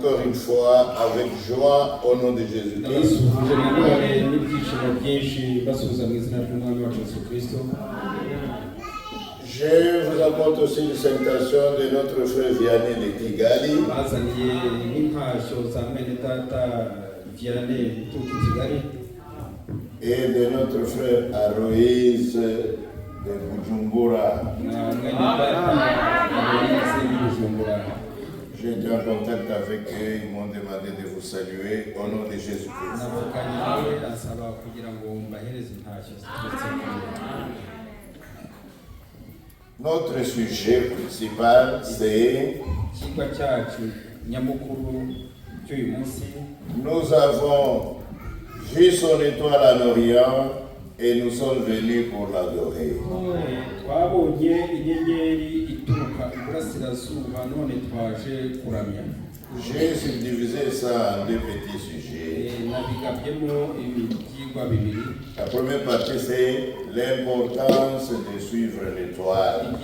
encore une fois avec joie au nom de Jésus-Christ. Je vous apporte aussi une salutation de notre frère Vianney de Kigali et de notre frère Aloïs de Bujumbura. J'ai été en contact avec eux, ils m'ont demandé de vous saluer au nom de Jésus-Christ. Notre sujet principal, c'est nous avons vu son étoile en Orient et nous sommes venus pour l'adorer. J'ai subdivisé ça en deux petits sujets. La première partie, c'est l'importance de suivre l'étoile.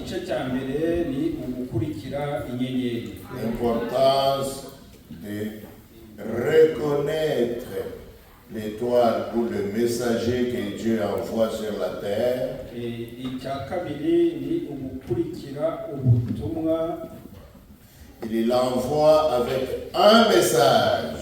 L'importance de reconnaître l'étoile ou le messager que Dieu envoie sur la terre. Il l'envoie avec un message.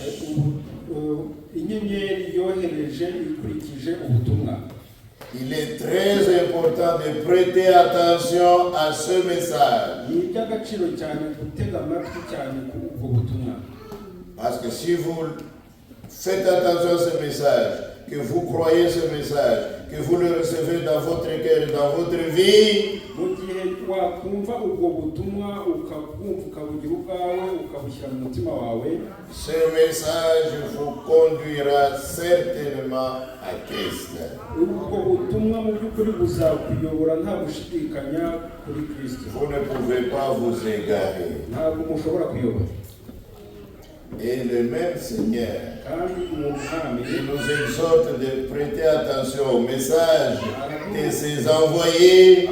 Il est très important de prêter attention à ce message. Parce que si vous faites attention à ce message, que vous croyez ce message, que vous le recevez dans votre cœur, dans votre vie, ce message vous conduira certainement à Christ. Vous ne pouvez pas vous égarer. Et le même Seigneur qui nous exhorte de prêter attention au message de ses envoyés,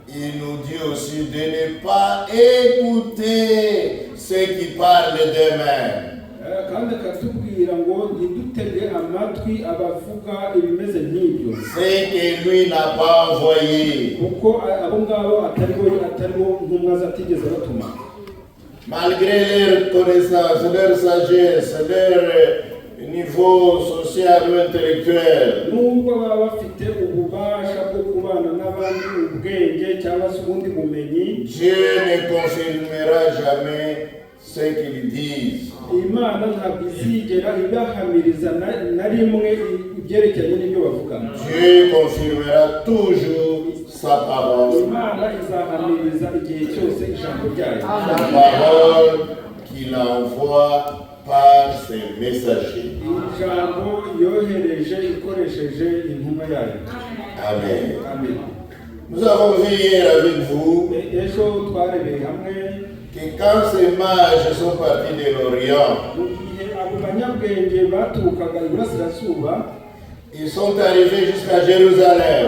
il nous dit aussi de ne pas écouter ceux qui parlent d'eux-mêmes. C'est que lui n'a pas envoyé. Malgré leur connaissance, leur sagesse, leur niveau social ou intellectuel, Dieu ne confirmera jamais ce qu'ils disent. Dieu confirmera toujours sa parole. La parole qu'il envoie par ses messagers. Amen. Nous avons vu hier avec vous que quand ces mages sont partis de l'Orient, ils sont arrivés jusqu'à Jérusalem.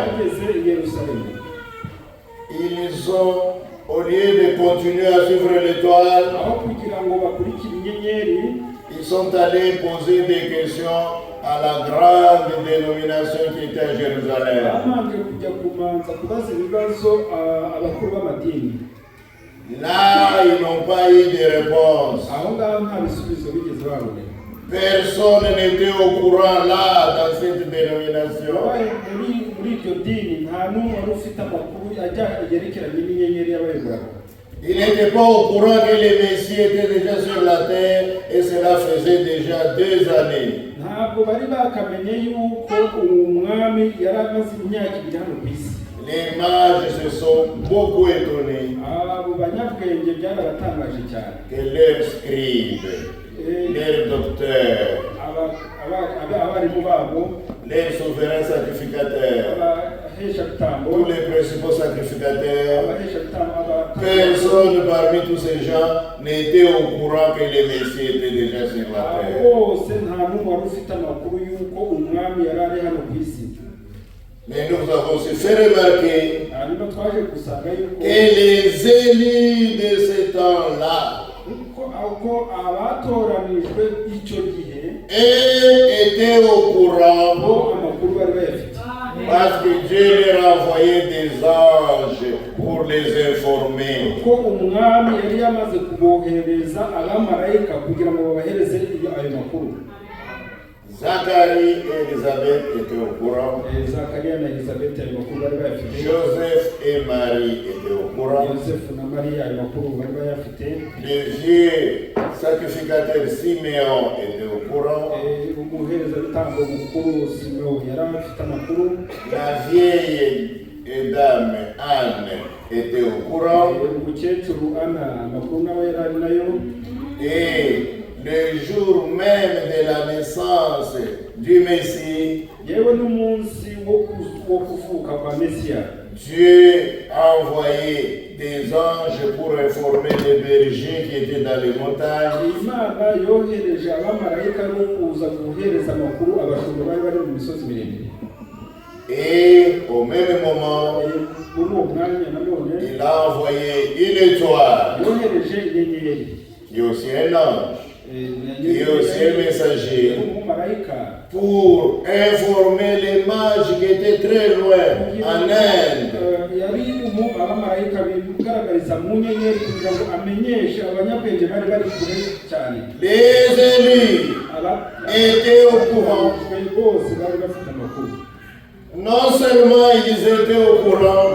Ils ont, au lieu de continuer à suivre l'étoile, ils sont allés poser des questions à la grande dénomination qui était à Jérusalem. Là, ils n'ont pas eu de réponse. Personne n'était au courant là, dans cette dénomination. Il n'était pas au courant que les Messies étaient déjà sur la terre et cela faisait déjà 2 années. Les mages se sont beaucoup étonnés que leurs scribes, leurs docteurs, les souverains sacrificateurs, tous les principaux sacrificateurs, personne parmi tous ces gens n'était au courant que les Messies étaient déjà sur la terre. Mais nous avons aussi fait remarquer que les élus de ce temps-là étaient au courant parce que Dieu leur a envoyé des anges pour les informer. Zacharie et Elisabeth étaient au courant. Joseph et Marie étaient au courant. Le vieux sacrificateur Siméon était au courant. La vieille dame Anne était au courant. Et le jour même de la naissance du Messie, Dieu a envoyé des anges pour informer les bergers qui étaient dans les montagnes. Et au même moment, il a envoyé une étoile, qui est aussi un ange, qui est aussi un messager, pour informer les mages qui étaient très loin, en Inde. Les élus étaient au courant. Non seulement ils étaient au courant,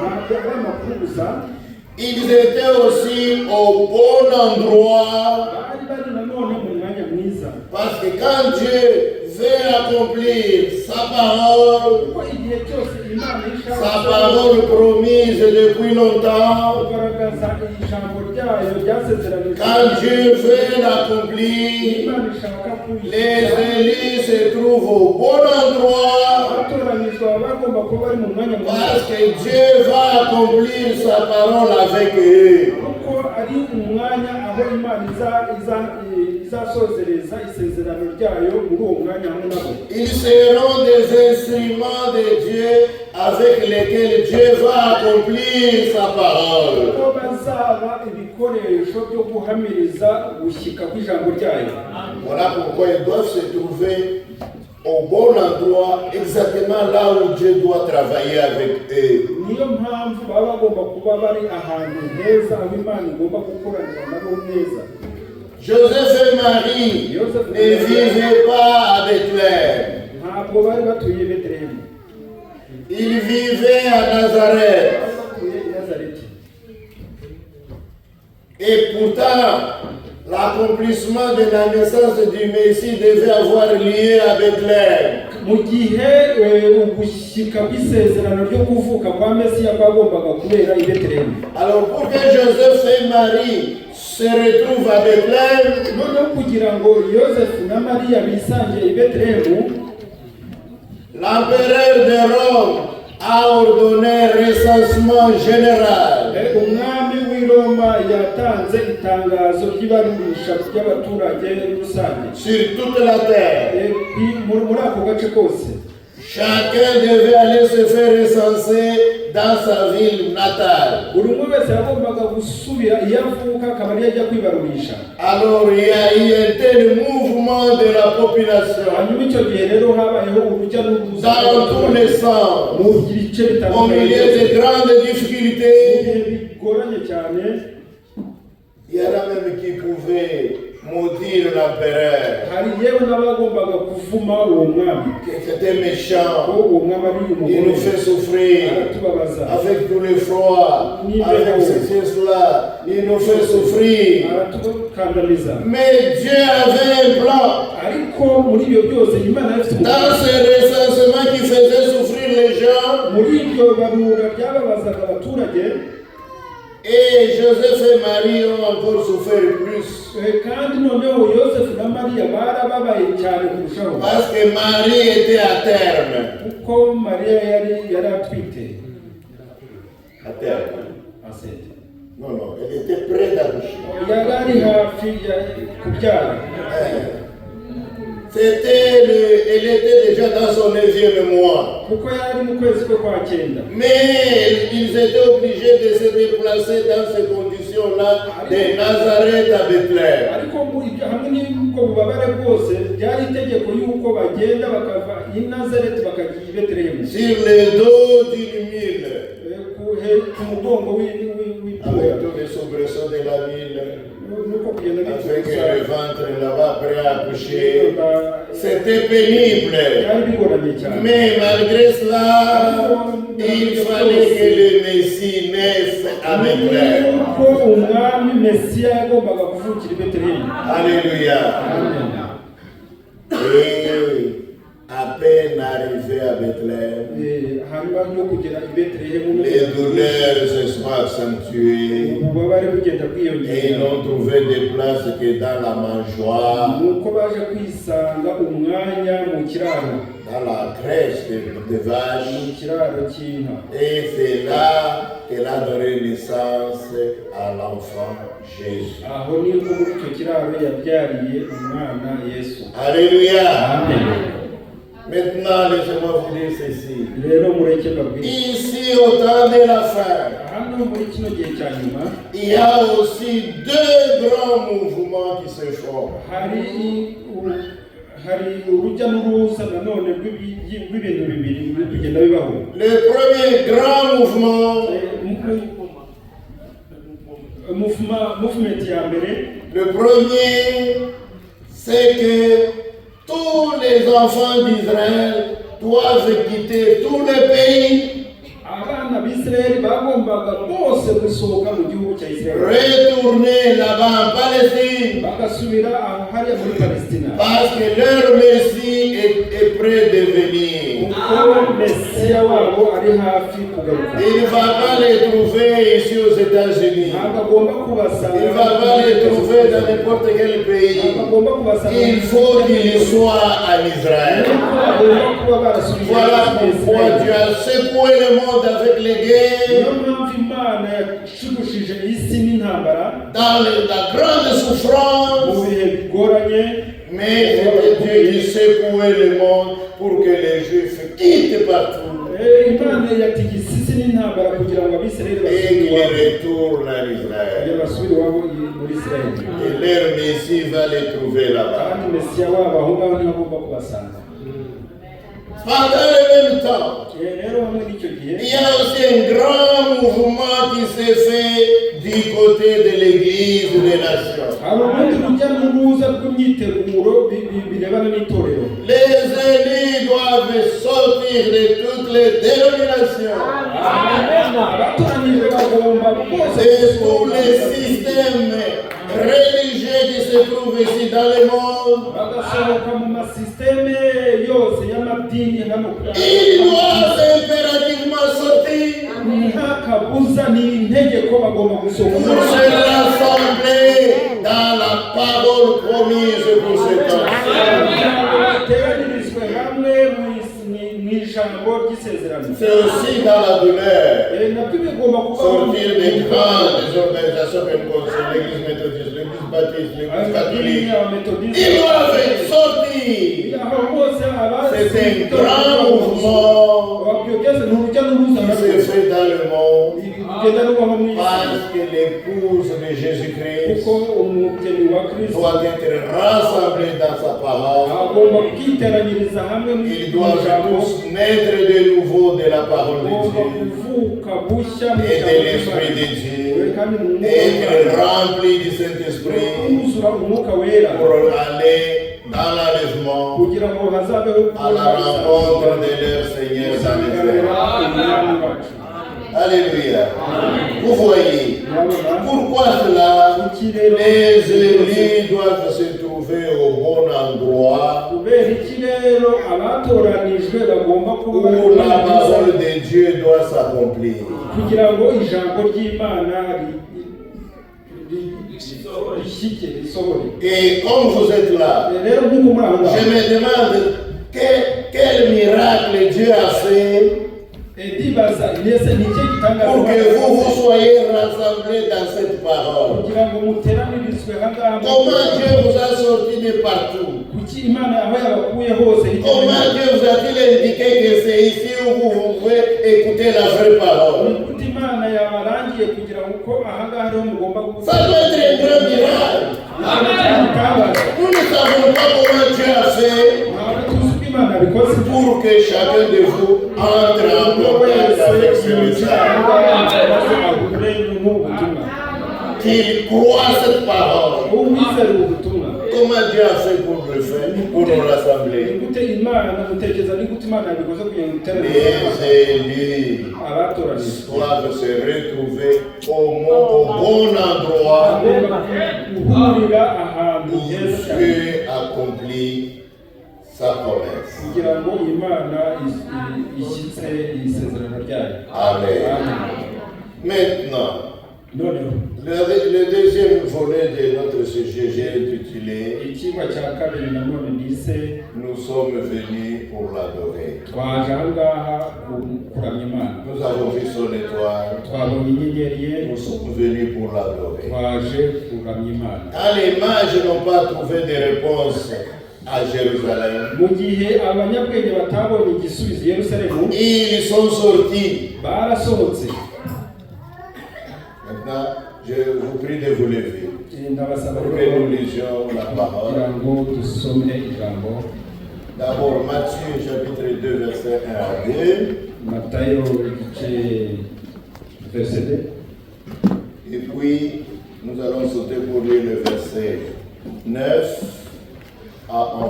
ils étaient aussi au bon endroit. Parce que quand Dieu veut accomplir sa parole promise depuis longtemps, quand Dieu veut l'accomplir, les élus se trouvent au bon endroit, parce que Dieu va accomplir sa parole avec eux. Ils seront des instruments de Dieu avec lesquels Dieu va accomplir sa parole. Voilà pourquoi ils doivent se trouver au bon endroit, exactement là où Dieu doit travailler avec eux. Joseph et Marie ne vivaient pas à Bethléem. Ils vivaient à Nazareth. Et pourtant, l'accomplissement de la naissance du Messie devait avoir lieu à Bethléem. Alors pour que Joseph et Marie se retrouvent à Bethléem, l'empereur de Rome a ordonné un recensement général. Sur toute la terre. Chacun devait aller se faire recenser dans sa ville natale. Alors il y a eu un tel mouvement de la population dans tous les sens, au milieu de grandes difficultés. Il y en a même qui pouvaient maudire l'empereur, qui était méchant. Il nous fait souffrir avec tout le froid, avec cela, il nous fait souffrir. Mais Dieu avait un plan. Dans ce recensement qui faisait souffrir les gens, et Joseph et Marie ont encore souffert plus. Parce que Marie était à terme. À terme. Non, elle était prête d'accoucher. Elle était déjà dans son 9e mois. Mais ils étaient obligés de se déplacer dans ces conditions-là de Nazareth à Bethléem. Sur le dos d'une mule. Avec tous les soubresauts de la ville. Avec le ventre là-bas prêt à accoucher. C'était pénible. Mais malgré cela, il fallait que le Messie naisse à Bethléem. Alléluia. Et à peine arrivé à Bethléem, les douleurs se sont accentuées et ils n'ont trouvé de place que dans la mangeoire, dans la crèche de vaches. Et c'est là qu'elle a donné naissance à l'enfant Jésus. Alléluia. Amen. Maintenant, laissez-moi vous dire ceci. Ici, au temps de la fin, il y a aussi deux grands mouvements qui se font. Le premier grand mouvement, le premier, c'est que tous les enfants d'Israël doivent quitter tous les pays, retourner là-bas en Palestine, parce que leur Messie est prêt de venir. Il ne va pas les trouver ici aux États-Unis. Il ne va pas les trouver dans n'importe quel pays. Il faut qu'ils soient en Israël. Voilà pourquoi tu as secoué le monde avec les guerres, dans la grande souffrance. Mais c'était Dieu qui secouait le monde pour que les Juifs quittent partout. Et qu'ils retournent en Israël. Et leur Messie va les trouver là-bas. Pendant le même temps, il y a aussi un grand mouvement qui s'est fait du côté de l'Église des nations. Les élus doivent sortir de toutes les dénominations, de tous les systèmes religieux qui se trouvent ici dans le monde. Ils doivent impérativement sortir pour se rassembler dans la parole promise pour ce temps. C'est aussi dans la douleur. Sortir des grandes organisations comme l'Église méthodiste, l'Église baptiste, l'Église catholique. Ils doivent sortir. C'est un grand mouvement qui se fait dans le monde parce que l'épouse de Jésus-Christ doit être rassemblée dans sa parole. Ils doivent tous naître de nouveau de la parole de Dieu et de l'Esprit de Dieu et être remplis du Saint-Esprit pour aller dans l'enlèvement à la rencontre de leur Seigneur dans les airs. Alléluia. Vous voyez, pourquoi cela? Les élus doivent se trouver au bon endroit où la parole de Dieu doit s'accomplir. Et comme vous êtes là, je me demande quel miracle Dieu a fait pour que vous soyez rassemblés dans cette parole. Comment Dieu vous a sorti de partout? Comment Dieu vous a-t-il indiqué que c'est ici où vous pouvez écouter la vraie parole? Ça doit être un grand miracle. Nous ne savons pas comment Dieu a fait pour que chacun de vous entre en contact avec ce message. Qu'il croit cette parole. Comment Dieu a fait pour le faire, pour nous rassembler? Les élus doivent se retrouver au bon endroit où Dieu accomplit sa promesse. Amen. Maintenant, le deuxième volet de notre sujet, j'ai intitulé Nous sommes venus pour l'adorer. Nous avons vu son étoile. Nous sommes venus pour l'adorer. Quand les mages n'ont pas trouvé de réponse à Jérusalem, ils sont sortis. Maintenant, je vous prie de vous lever pour que nous lisions la parole. D'abord, Matthieu chapitre 2, verset 1 à 2. Et puis, nous allons sauter pour lire le verset 9 à 11.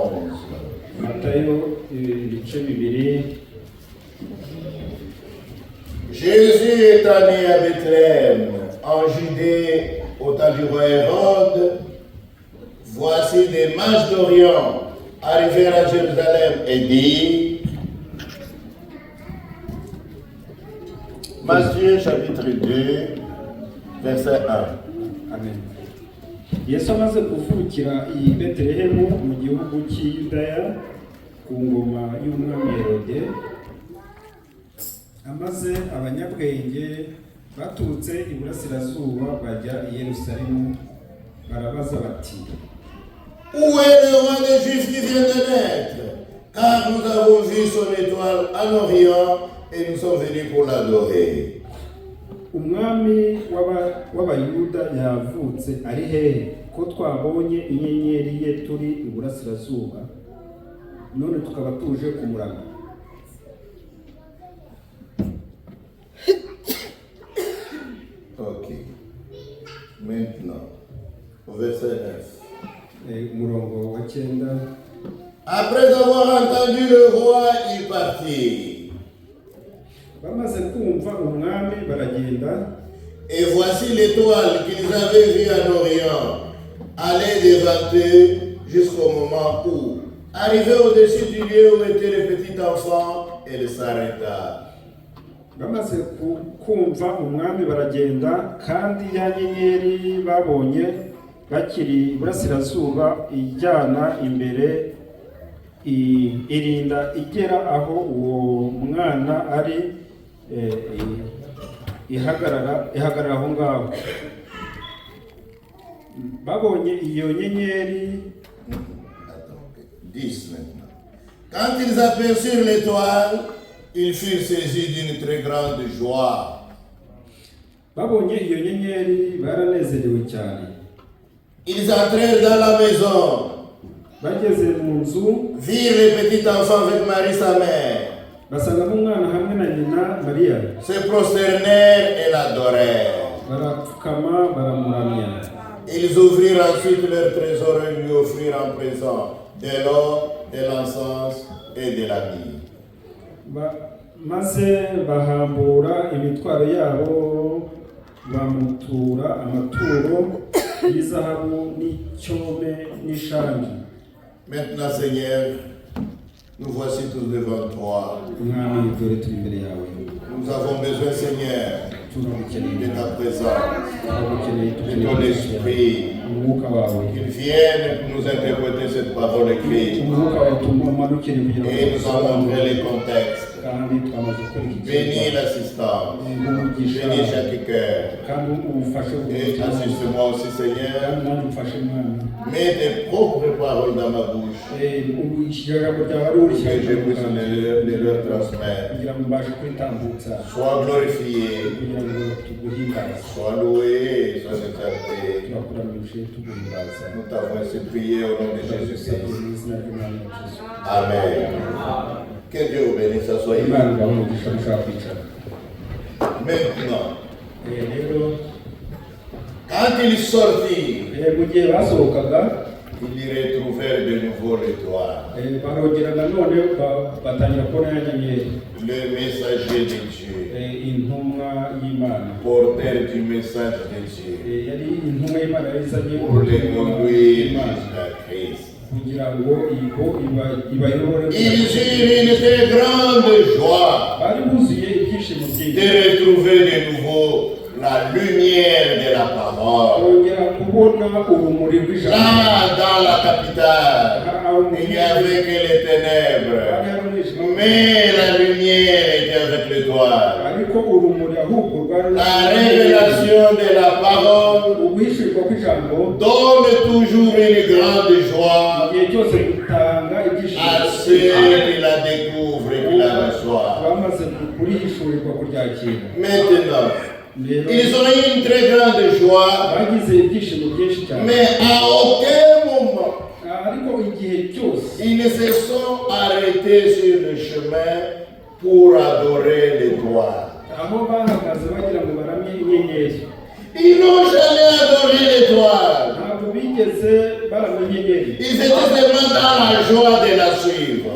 Jésus étant né à Bethléem, en Judée, au temps du roi Hérode, voici des mages d'Orient arrivèrent à Jérusalem et dit, Matthieu chapitre 2, verset 1. Amen. Yesu amaze kuvukira i Betelehemu mu gihugu cy'Yudaya ku ngoma y'umwami Herode, amaze abanyabwenge baturutse iburasirazuba bajya i Yerusalemu barabaza bati, où est le roi des Juifs qui vient de naître? Car nous avons vu son étoile en Orient et nous sommes venus pour l'adorer. Umwami w'Abayuda yavutse ari hehe ko twabonye inyenyeri ye turi iburasirazuba none tukaba tuje kumuranga? Ok. Maintenant, au verset 9. Après avoir entendu le roi, il partit. Et voici l'étoile qu'ils avaient vue en Orient aller devant eux jusqu'au moment où, arrivé au-dessus du lieu où était le petit enfant, elle s'arrêta. Bamaze kumva umwami baragenda, kandi ya nyenyeri babonye bakiri iburasirazuba ijyana imbere irinda igera aho uwo mwana ari, ihagarara aho ngaho. Babonye iyo nyenyeri. 10 maintenant. Quand ils aperçurent l'étoile, ils furent saisis d'une très grande joie. Babonye iyo nyenyeri baranezerewe cyane. Ils entrèrent dans la maison. Bageze mu nzu, virent le petit enfant avec Marie sa mère. Basanga umwana hamwe na nyina Maria. Se prosternèrent et l'adorèrent. Barapfukama baramuramya. Ils ouvrirent ensuite leur trésor et lui offrirent en présent de l'or, de l'encens et de la myrrhe. Maze bahambura imitwaro yabo bamutura amaturo y'izahabu n'icyome n'ishangi. Maintenant, Seigneur, nous voici tous devant toi. Nous avons besoin, Seigneur, de ta présence, de ton esprit, qu'il vienne nous interpréter cette parole écrite et nous en montrer les contextes. Bénis l'assistance. Bénis chaque cœur. Et assiste-moi aussi, Seigneur. Mets tes propres paroles dans ma bouche. Que je puisse les leur transmettre. Sois glorifié. Sois loué. Sois exalté. Nous t'avons ainsi prié au nom de Jésus-Christ. Amen. Que Dieu vous bénisse. Soyez. Maintenant, quand ils sortirent, ils retrouvèrent de nouveau l'étoile. Le messager de Dieu, porteur du message de Dieu, pour les conduire jusqu'à Christ. Ils eurent une très grande joie de retrouver de nouveau la lumière de la parole. Là, dans la capitale, il n'y avait que les ténèbres, mais la lumière était avec l'étoile. La révélation de la parole donne toujours une grande joie à ceux qui la découvrent et qui la reçoivent. Maintenant, ils ont eu une très grande joie, mais à aucun moment ils ne se sont arrêtés sur le chemin pour adorer l'étoile. Ils n'ont jamais adoré l'étoile. Ils étaient seulement dans la joie de la suivre.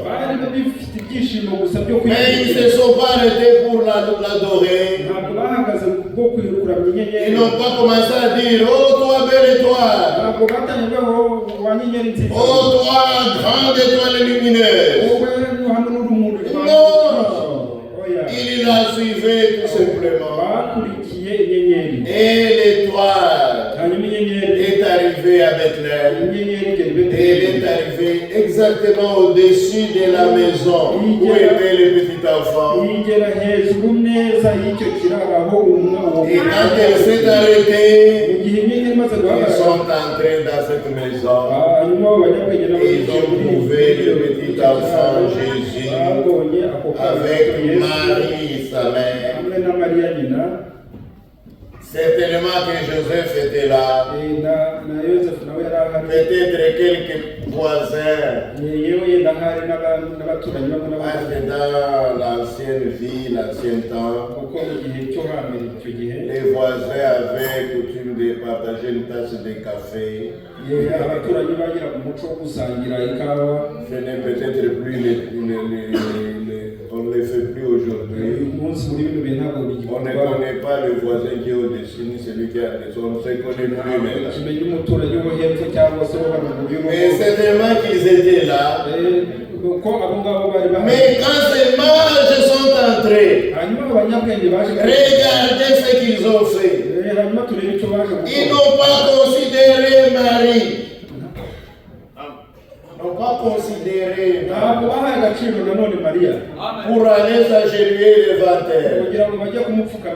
Mais ils ne se sont pas arrêtés pour l'adorer. Ils n'ont pas commencé à dire: oh toi belle étoile, oh toi grande étoile lumineuse. Non, ils la suivaient tout simplement. Et l'étoile est arrivée à Bethléem. Et elle est arrivée exactement au-dessus de la maison où était le petit enfant. Et quand elle s'est arrêtée, ils sont entrés dans cette maison. Et ils ont trouvé le petit enfant Jésus avec Marie, sa mère. Certainement que Joseph était là. Peut-être quelques voisins. Parce que dans l'ancienne vie, l'ancien temps, les voisins avaient coutume de partager une tasse de café. Ce n'est peut-être plus on ne le fait plus aujourd'hui. On ne connaît pas le voisin qui est au-dessus, ni celui qui est en dessous. On ne se connaît plus maintenant. Mais certainement qu'ils étaient là. Mais quand ces mages sont entrés, regardez ce qu'ils ont fait. Ils n'ont pas considéré Marie. N'ont pas considéré pour aller s'agenouiller devant elle.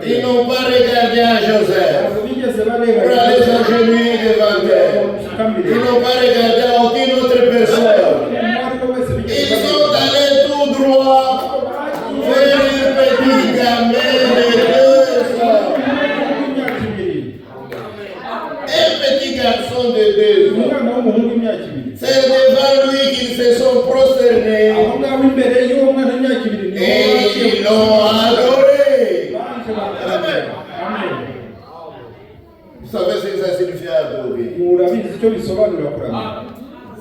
Ils n'ont pas regardé à Joseph pour aller s'agenouiller devant elle. Ils n'ont pas regardé à aucune autre personne. Ils sont allés tout droit vers une petite gamelle de 2 ans. Un petit garçon de 2 ans. C'est devant lui qu'ils se sont prosternés et ils l'ont adoré. Amen. Vous savez ce que ça signifie adorer?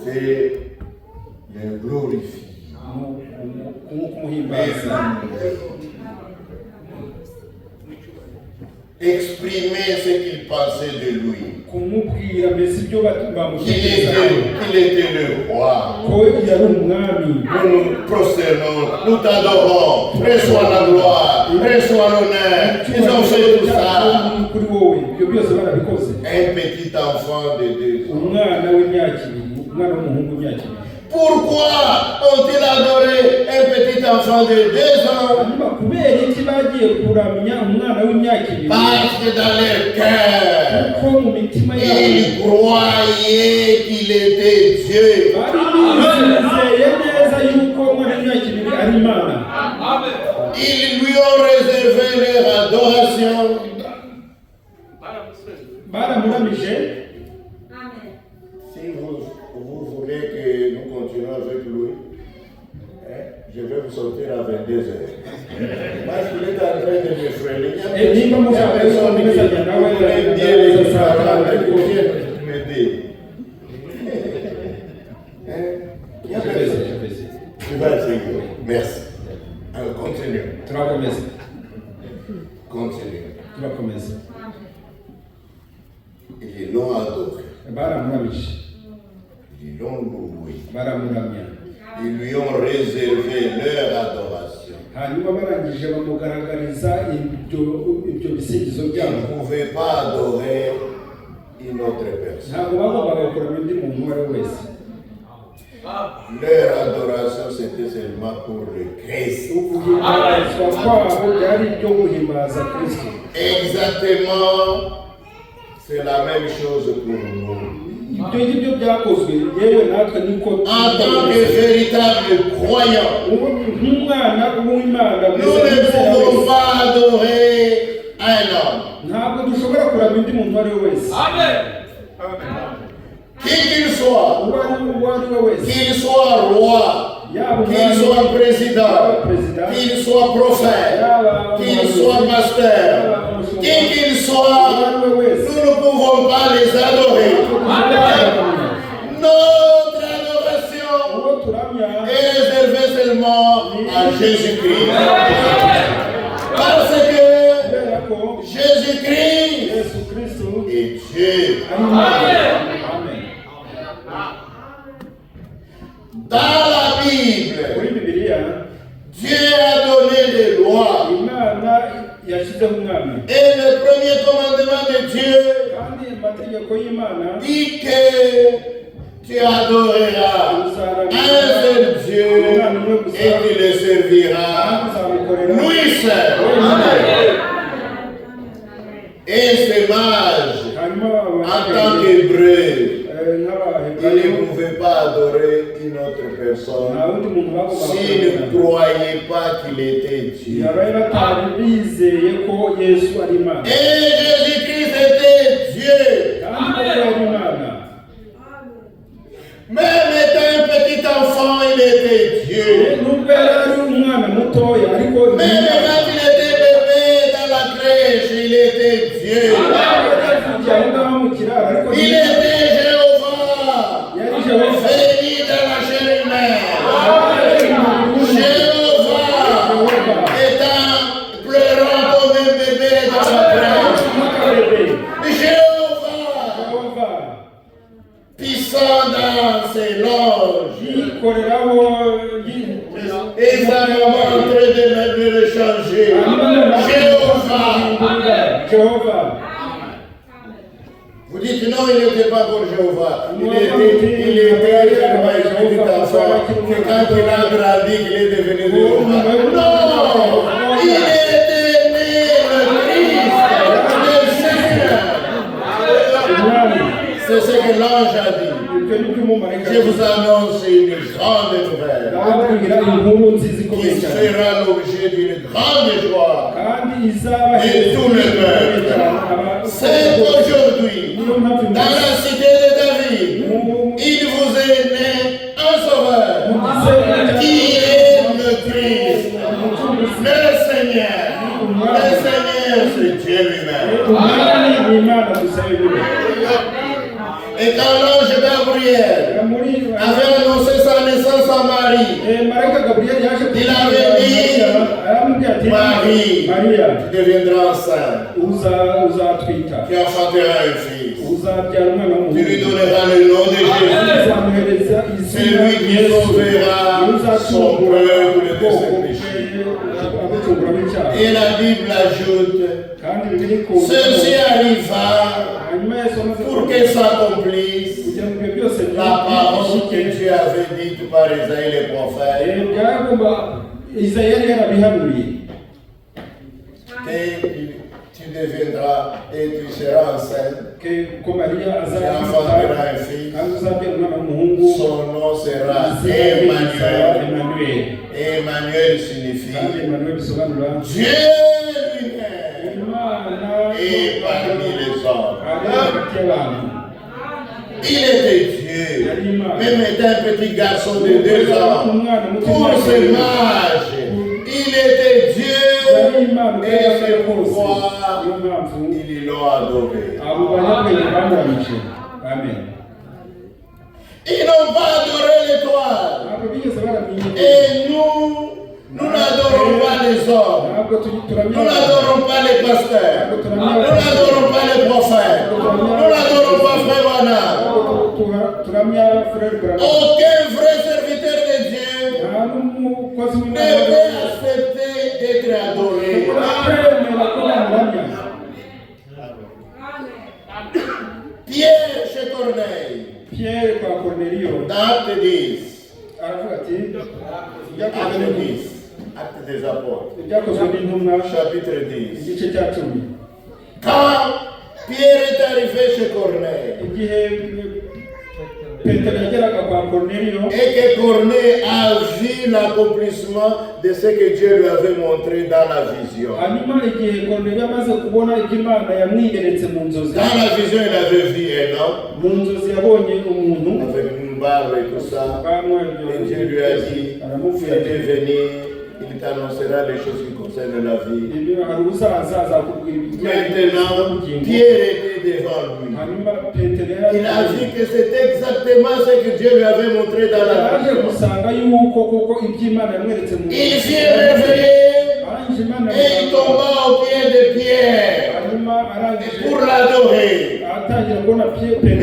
C'est le glorifier. Exprimer ce qu'il pensait de lui. Qu'il était le roi. Nous nous prosternons, nous t'adorons. Reçois la gloire, reçois l'honneur. Ils ont fait tout ça. Un petit enfant de 2 ans. Pourquoi ont-ils adoré un petit enfant de 2 ans? Parce que dans leur cœur, ils croyaient qu'il était Dieu. Ils lui ont réservé leur adoration. Si vous voulez que nous continuions avec lui, je vais vous sortir à 22 heures. Parce qu'il est en train de me freiner. Il y a personne qui connaît bien les parents qui viennent m'aider. Il y a personne. Tu vas essayer. Merci. Alors continue. Continue. Ils l'ont adoré. Ils l'ont loué. Ils lui ont réservé leur adoration. Ils ne pouvaient pas adorer une autre personne. Leur adoration, c'était seulement pour le Christ. Exactement, c'est la même chose pour nous. En tant que véritables croyants, nous ne pouvons pas adorer un homme. Qui qu'il soit roi, qu'il soit président, qu'il soit prophète, qu'il soit pasteur, qui qu'il soit, nous ne pouvons pas les adorer. Notre adoration est réservée seulement à Jésus-Christ. Parce que Jésus-Christ est Dieu. Dans la Bible, Dieu a donné des lois. Et le premier commandement de Dieu dit que tu adoreras un seul Dieu et tu le serviras lui seul. Et ces mages, en tant qu'Hébreux, ils ne pouvaient pas adorer une autre personne s'ils ne croyaient pas qu'il était Dieu. Et Jésus-Christ était Dieu. Même étant un petit enfant, il était Dieu. Même quand il était bébé dans la crèche, il était Dieu. Il était Jéhovah, venu dans la chair humaine. Jéhovah, étant pleurant comme un bébé dans la crèche. Jéhovah, puissant dans ses loges. Et ça m'a en train de le changer. Jéhovah. Vous dites non, il n'était pas pour Jéhovah. Il était tellement esprit d'enfant que quand il a grandi, il est devenu Jéhovah. Non! Il était né le Christ, le Seigneur. C'est ce que l'ange a dit. Je vous annonce une grande nouvelle qui sera l'objet d'une grande joie de tout le peuple. C'est aujourd'hui, dans la cité de David, il vous est né un sauveur qui est le Christ, le Seigneur. Le Seigneur, c'est Dieu lui-même. Et quand l'ange Gabriel avait annoncé sa naissance à Marie, il avait dit Marie, tu deviendras enceinte. Tu enfanteras un fils. Tu lui donneras le nom de Jésus. C'est lui qui sauvera son peuple de ses péchés. Et la Bible ajoute, ceci arriva pour que s'accomplisse la parole que Dieu avait dite par Isaïe les prophètes. Et tu deviendras et tu seras enceinte. Tu enfanteras un fils. Son nom sera Emmanuel. Emmanuel signifie Dieu lui-même et parmi les hommes. Il était Dieu, même étant un petit garçon de 2 ans. Pour ce mage, il était Dieu. Et c'est pourquoi ils l'ont adoré. Ils n'ont pas adoré l'étoile. Et nous n'adorons pas les hommes. Nous n'adorons pas les pasteurs. Nous n'adorons pas les prophètes. Nous n'adorons pas Frère Wana. Aucun vrai serviteur de Dieu ne peut accepter d'être adoré. Pierre chez Corneille. Acte 10. Acte des apôtres. Chapitre 10. Quand Pierre est arrivé chez Corneille, et que Corneille a vu l'accomplissement de ce que Dieu lui avait montré dans la vision. Dans la vision, il avait vu un homme avec une barbe et tout ça. Et Dieu lui a dit, fais venir, il t'annoncera les choses qui concernent la vie. Maintenant, Pierre était devant lui. Il a vu que c'était exactement ce que Dieu lui avait montré dans la vision. Il s'est réveillé et il tomba au pied de Pierre pour l'adorer. Mais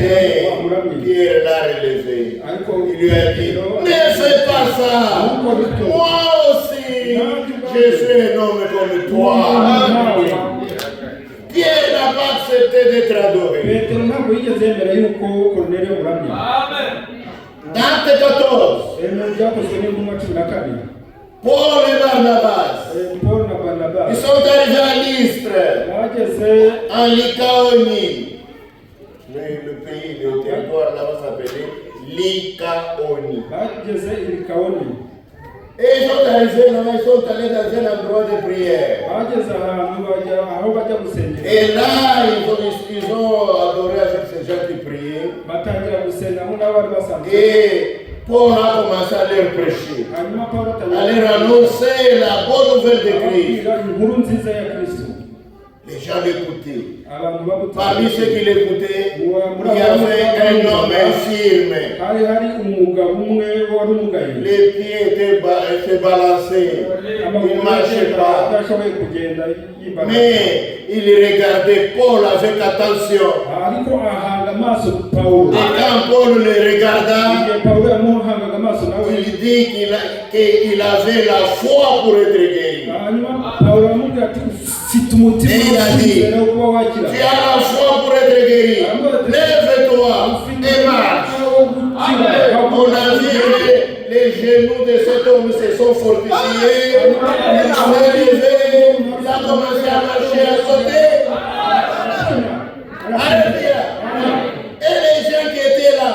Pierre l'a relevé. Il lui a dit, ne fais pas ça. Moi aussi, je suis un homme comme toi. Pierre n'a pas accepté d'être adoré. Acte 14. Paul et Barnabas, ils sont arrivés à Lystre, en Lycaonie. Le pays, le territoire là-bas s'appelait Lycaonie. Et ils sont arrivés là-bas, ils sont allés dans un endroit de prière. Et là, ils ont adoré avec ces gens qui priaient. Et Paul a commencé à leur prêcher, à leur annoncer la bonne nouvelle de Christ. Les gens l'écoutaient. Parmi ceux qui l'écoutaient, il y avait un homme infirme. Les pieds étaient balancés. Il ne marchait pas. Mais il regardait Paul avec attention. Et quand Paul le regarda, il dit qu'il avait la foi pour être guéri. Et il a dit, tu as la foi pour être guéri. Lève-toi et marche. On a vu que les genoux de cet homme se sont fortifiés. Il s'est levé, il a commencé à marcher, à sauter. Alléluia. Et les gens qui étaient là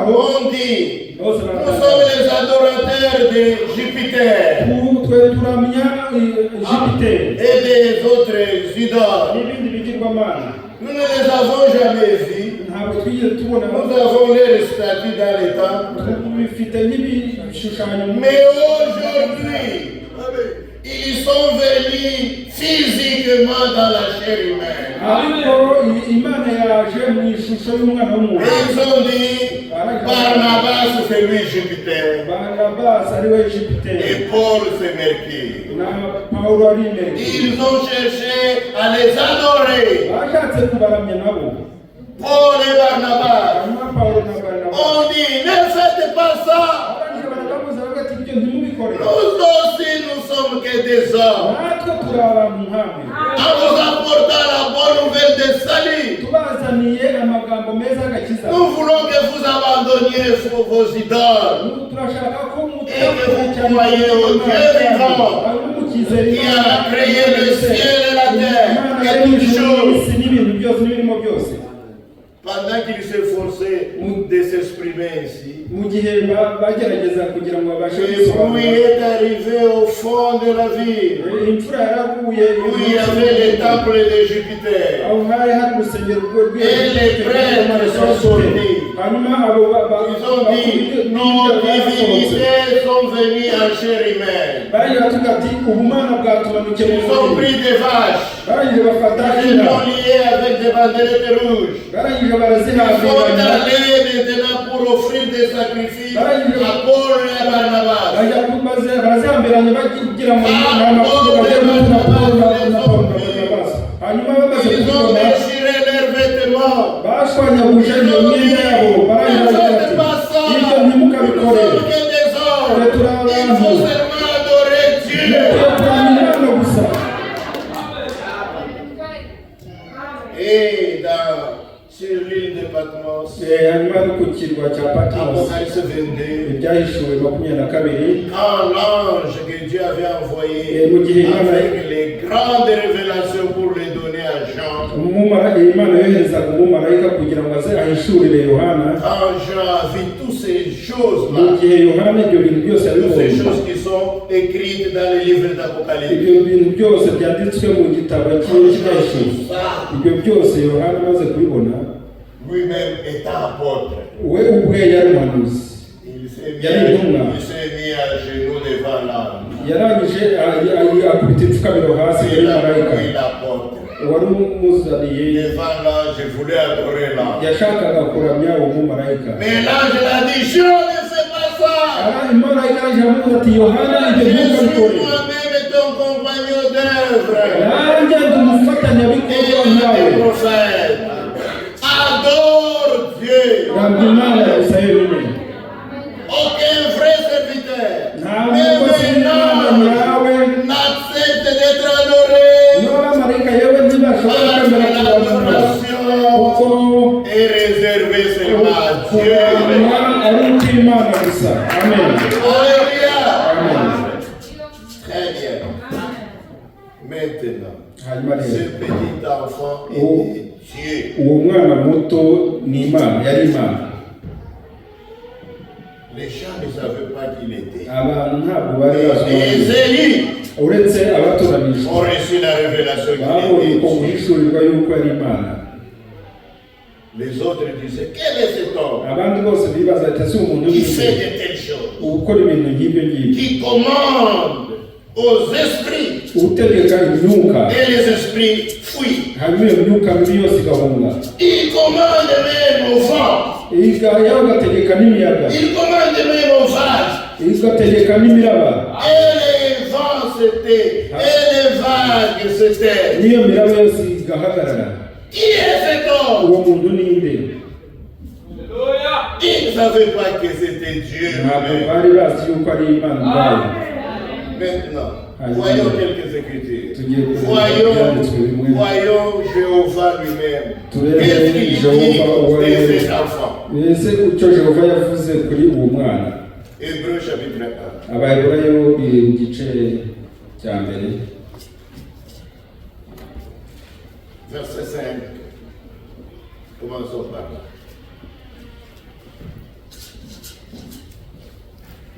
ont dit, nous sommes les adorateurs de Jupiter et des autres idoles. Nous ne les avons jamais vus. Nous avons les statues dans les temples. Mais aujourd'hui, ils sont venus physiquement dans la chair humaine. Et ils ont dit, Barnabas c'est lui Jupiter. Et Paul c'est Mercure. Ils ont cherché à les adorer. Paul et Barnabas ont dit ne faites pas ça. Nous aussi nous sommes que des hommes. En vous apportant la bonne nouvelle de salut, nous voulons que vous abandonniez vos idoles et que vous croyez au Dieu vivant qui a créé le ciel et la terre et toutes choses. Pendant qu'il s'efforçait de s'exprimer ici, le bruit est arrivé au fond de la ville, où il y avait le temple de Jupiter. Et les prêtres sont sortis. Ils ont dit, nos divinités sont venues en chair humaine. Ils ont pris des vaches. Ils l'ont lié avec des bandelettes rouges. Ils sont allés maintenant pour offrir des sacrifices à Paul et à Barnabas. Ils ont déchiré leurs vêtements. Ils ont dit, ne faites pas ça. Nous sommes que des hommes. Il faut seulement adorer Dieu. Et sur l'île de Patmos, Apocalypse 22, quand l'ange que Dieu avait envoyé avec les grandes révélations pour les donner à Jean, quand Jean a vu toutes ces choses-là, toutes ces choses qui sont écrites dans les livres d'Apocalypse, lui-même étant apôtre, il s'est mis à genoux devant l'âme. Il l'apôtre. Devant l'ange, je voulais adorer l'ange. Mais l'ange l'a dit, je ne fais pas ça. Je suis moi-même ton compagnon d'œuvre. Et tes prophètes. Adore Dieu. Aucun vrai serviteur, même un homme, n'accepte d'être adoré. L'adoration est réservée seulement à Dieu. Alléluia. Très bien. Maintenant, ce petit enfant est Dieu. Les gens ne savaient pas qui il était. Les élus ont reçu la révélation qu'il était Dieu. Les autres disaient, quel est cet homme qui fait de telles choses, qui commande aux esprits et les esprits fuient. Il commande même au vent. Il commande même aux vagues. Et les vents c'était, et les vagues c'était. Qui est cet homme? Ils ne savaient pas que c'était Dieu. Maintenant, voyons quelques écritures. Voyons Jéhovah lui-même. Qu'est-ce qu'il dit de cet enfant? Hébreux chapitre 1. Verset 5. Commençons par là.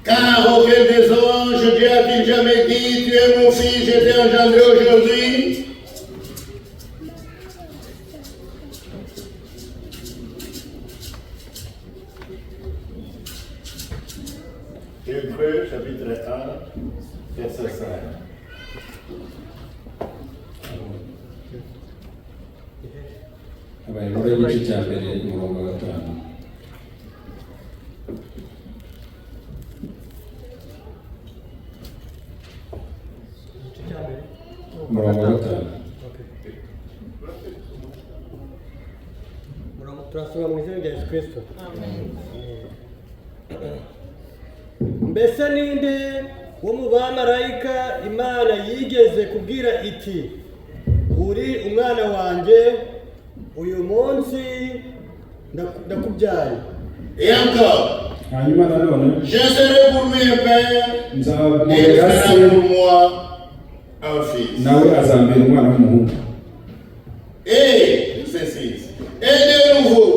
Car auquel des anges Dieu a-t-il jamais dit, tu es mon fils, je t'ai engendré aujourd'hui? Hébreux chapitre 1, verset 5. umurongo wa gatanu. turasoma mu izina rya Yesu Kristo. Mbese ninde wo mu bamarayika Imana yigeze kubwira iti uri umwana wanjye uyu munsi ndakubyaye? Et encore, hanyuma nanone je serai pour lui un père, et il nzamubera sera se pour moi un fils. nawe azambera umwana w'umuhungu. Et, verset 6, et de nouveau,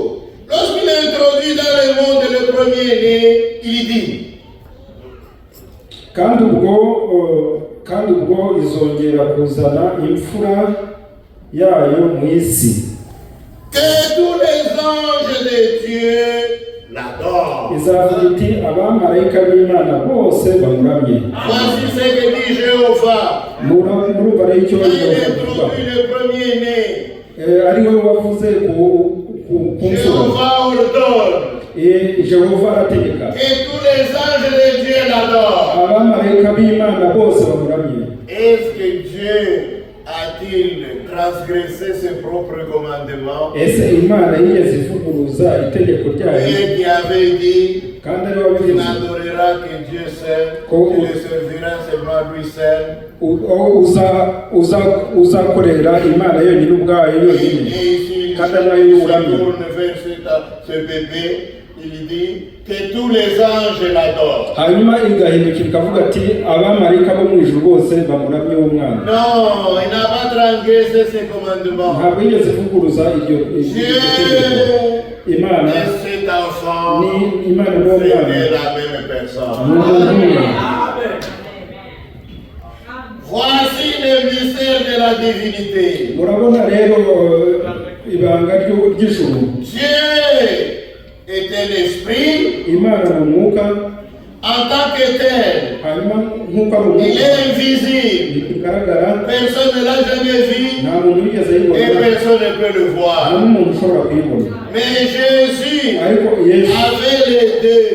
lorsqu'il est introduit dans le monde le premier-né, il dit, kandi ubwo izongera kuzana imfura yayo mu isi, que tous les anges de Dieu l'adorent. izavuga iti abamarayika b'Imana bose bamuramye. Voici ce que dit Jéhovah. Murumva rero icyo Quand il Yehova avuga. introduit le premier-né, Ari we wavuze ku mfura. Jéhovah ordonne Jehova arategeka que tous les anges de Dieu l'adorent. abamarayika b'Imana bose bamuramye. Est-ce que Dieu a-t-il transgressé ses propres commandements? Ese Imana yigeze ivuguruza itegeko ryayo? Et qui avait dit Kandi ari qu'il wabivuze n'adorera que Dieu seul, Ko- qu'il le servira seulement lui seul. uzakorera Imana yonyine ubwayo Et yonyine. ici, Quand il elle a eu se Uramia. tourne vers ce bébé, il dit que tous les anges l'adorent. Hanyuma igahindukira ikavuga ati abamarayika bo mu ijuru bose bamuramye w'umwana. Non, il n'a pas transgressé ses commandements. Ntabwo yigeze ivuguruza iryo tegeko. Dieu Imana et cet enfant, ni Imana n'uwo mwana c'est la même personne. ni umuntu umwe. Voici le mystère de la divinité. Murabona rero ibanga ry'ijuru. Dieu est un esprit Imana ni umwuka, en tant que tel. hanyuma nk'uko ari Il umwuka est invisible. bigaragara, Personne ne l'a jamais vu nta muntu wigeze et ayibona, personne ne peut le nta voir. n'umuntu ushobora kuyibona. Mais Jésus Ariko Yesu avait les deux.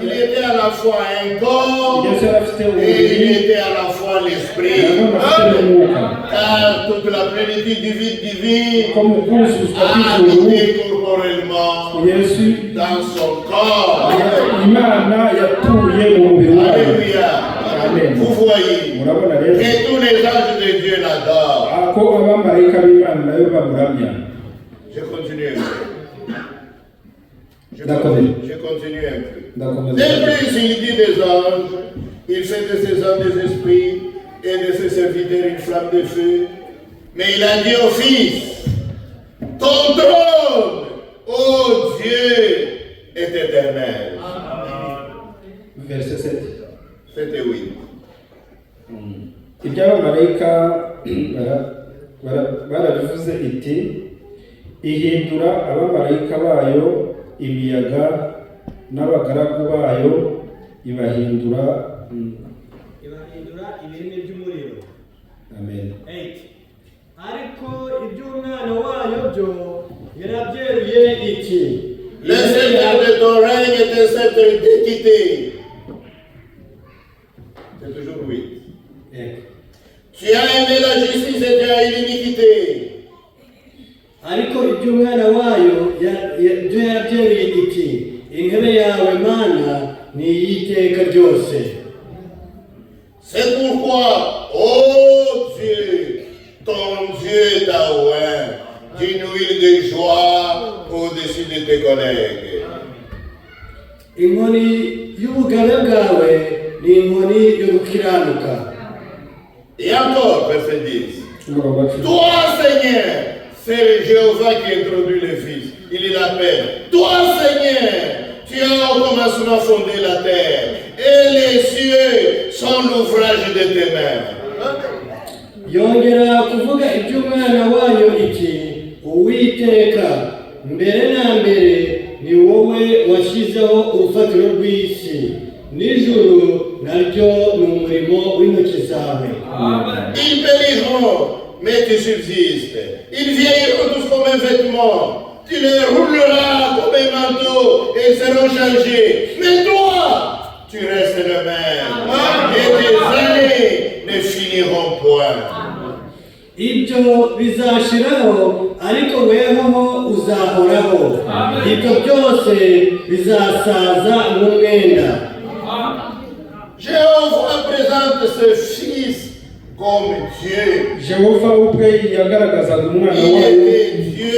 Il était à la fois un corps Yesu yari afite et il umubiri était à la fois l'esprit. nanone afite n'umwuka, Car toute la plénitude divine ko mu kuzuzwa a kw'ijuru habité corporellement Yesu dans son corps. Imana yatuye mu mubiri wayo. Alléluia. Amen. Vous voyez Murabona rero que tous les anges de Dieu l'adorent. ko abamarayika b'Imana nayo bamuramya. Je continue un peu. D'accord. Je continue un peu. Ndakomeza. De plus, il dit des anges, il fait de ses hommes des esprits et de ses serviteurs une flamme de feu. Mais il a dit au Fils, ton trône, ô Dieu, est éternel. Verset 7. 7 et 8. Iby'abamarayika barabivuze iti ihindura abamarayika bayo imiyaga n'abagaragu bayo ibahindura ibirimi by'umuriro. Amen. 8. Ariko iby'umwana wayo byo yarabyeruye iki Le sceptre de ton règne est un sceptre d'équité. C'est toujours 8. Tu as aimé la justice et tu as eu l'iniquité. ariko iby'umwana wayo byo yarabyeruye iki intebe yawe mana ni iy'iteka ryose. C'est pourquoi, ô Dieu, ton Dieu t'a oint d'une huile de joie au-dessus de tes collègues. Inkoni y'ubugabe bwawe ni inkoni yo gukiranuka. Et encore, verset 10. Umurongo wa cumi. Toi, Seigneur, c'est Jéhovah qui introduit le Fils. Il est la paix. Toi, Seigneur, tu as au commencement fondé la terre, et les cieux sont l'ouvrage de tes mains. Yongera kuvuga iby'umwana wayo iki Uwiteka mbere na mbere ni wowe washyizeho urufatiro rw'isi n'ijuru naryo ni umurimo w'intoki zawe. Ils périront, mais tu subsistes. Ils vieilliront tous comme un vêtement. Tu les rouleras comme un manteau et ils seront changés. Mais toi, tu restes le même. Et tes années ne finiront point. ibyo bizashiraho ariko wehoho uzahoraho. Ibyo byose bizasaza nk'umwenda. Jéhovah présente ses fils comme Dieu. Jehova ubwe yagaragazaga umwana wawe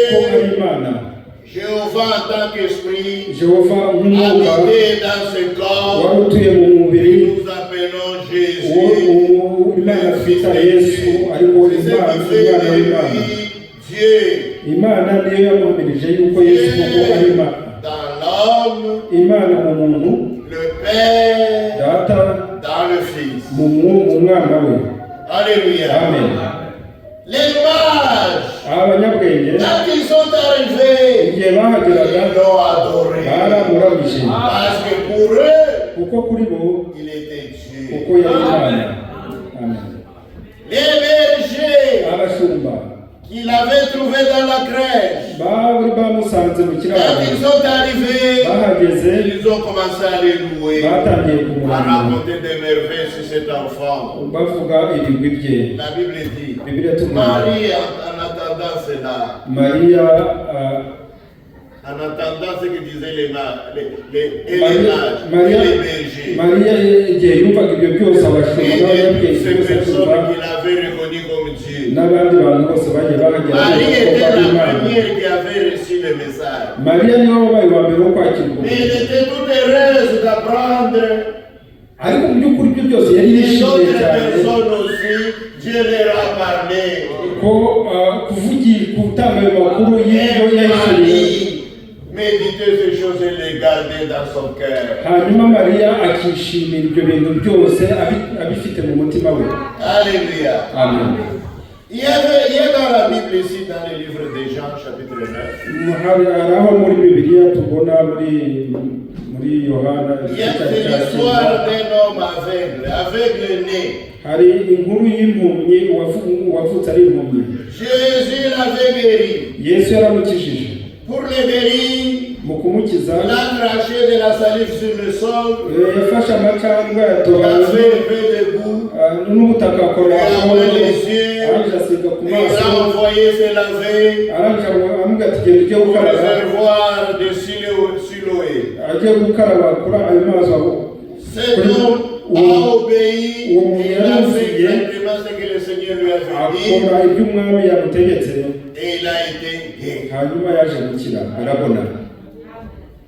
ko ari Imana. Jéhovah en tant qu'esprit Jehova nk'umwuka habité dans ce corps wari utuye mu mubiri que nous appelons Jésus. Imana twita Yesu ariko C'est ce Imana qui fait umwana de w'Imana. lui Dieu. Imana niyo yamuhamirije yuko Yesu koko ari Imana. Dans l'homme, Imana mu muntu, le Père Data dans le Fils. mu mwana we. Alléluia. Amen. Les mages, Abanyabwenge quand ils sont arrivés, igihe bahageraga ils l'ont adoré. baramuramije Parce que pour eux, kuko kuri bo il était Dieu. kuko yari Imana. Amen. Les bergers Abashumba qu'il avait trouvés dans la crèche, bari bamusanze mu quand kiraro ils sont arrivés, bahageze ils ont commencé à les louer, batangiye à kumuramya raconter des merveilles sur cet enfant. bavuga ibigwi bye. La Bible dit, Bibiliya tubwira Marie, en attendant cela, Mariya en attendant ce que disaient les mages, et les Mariya bergers, Mariya igihe yumvaga ibyo byose abashumba et n'abanyabwenge ces bose personnes kumva qu'il avait reconnues comme Dieu. n'abandi bantu bose bagiye bahagera Marie kuko était ari la Imana. première qui avait reçu le message. Mariya niwe wabaye uwa mbere wo kwakirwa. Mais elle était toute heureuse d'apprendre. Ariko mu by'ukuri ibyo byose yari Et yishimiye d'autres cyane personnes aussi, Dieu leur a parlé. ko gutanga ayo makuru y'ibyo Et yahishuriye. Marie méditait ces choses et les gardait dans son cœur. Hanyuma Mariya akishimira ibyo bintu byose abifite mu mutima we. Alléluia. Amen. Il y a dans la Bible ici, dans le livre de Jean, chapitre 9, hari aho muri Bibiliya tubona muri Yohana il y a l'histoire d'un homme aveugle né. hari inkuru y'impumyi uwavutse ari impumyi. Jésus l'avait guéri. Yesu yaramukijije. Pour le guérir, Mu kumukiza il a craché de la salive sur le sol, yafashe amacandwe il a yatoranya fait un peu de boue, n'ubutaka akora les yeux, arangije asiga ku et il a maso envoyé se laver arangije amuga ati genda ujye au gukaraba réservoir de Siloé. agiye gukaraba kuri ayo mazi Cet homme a obéi et il a fait exactement ce que le Seigneur lui avait dit, akora ibyo umwami yamutegetse et il a été guéri. hanyuma yaje gukira arabona.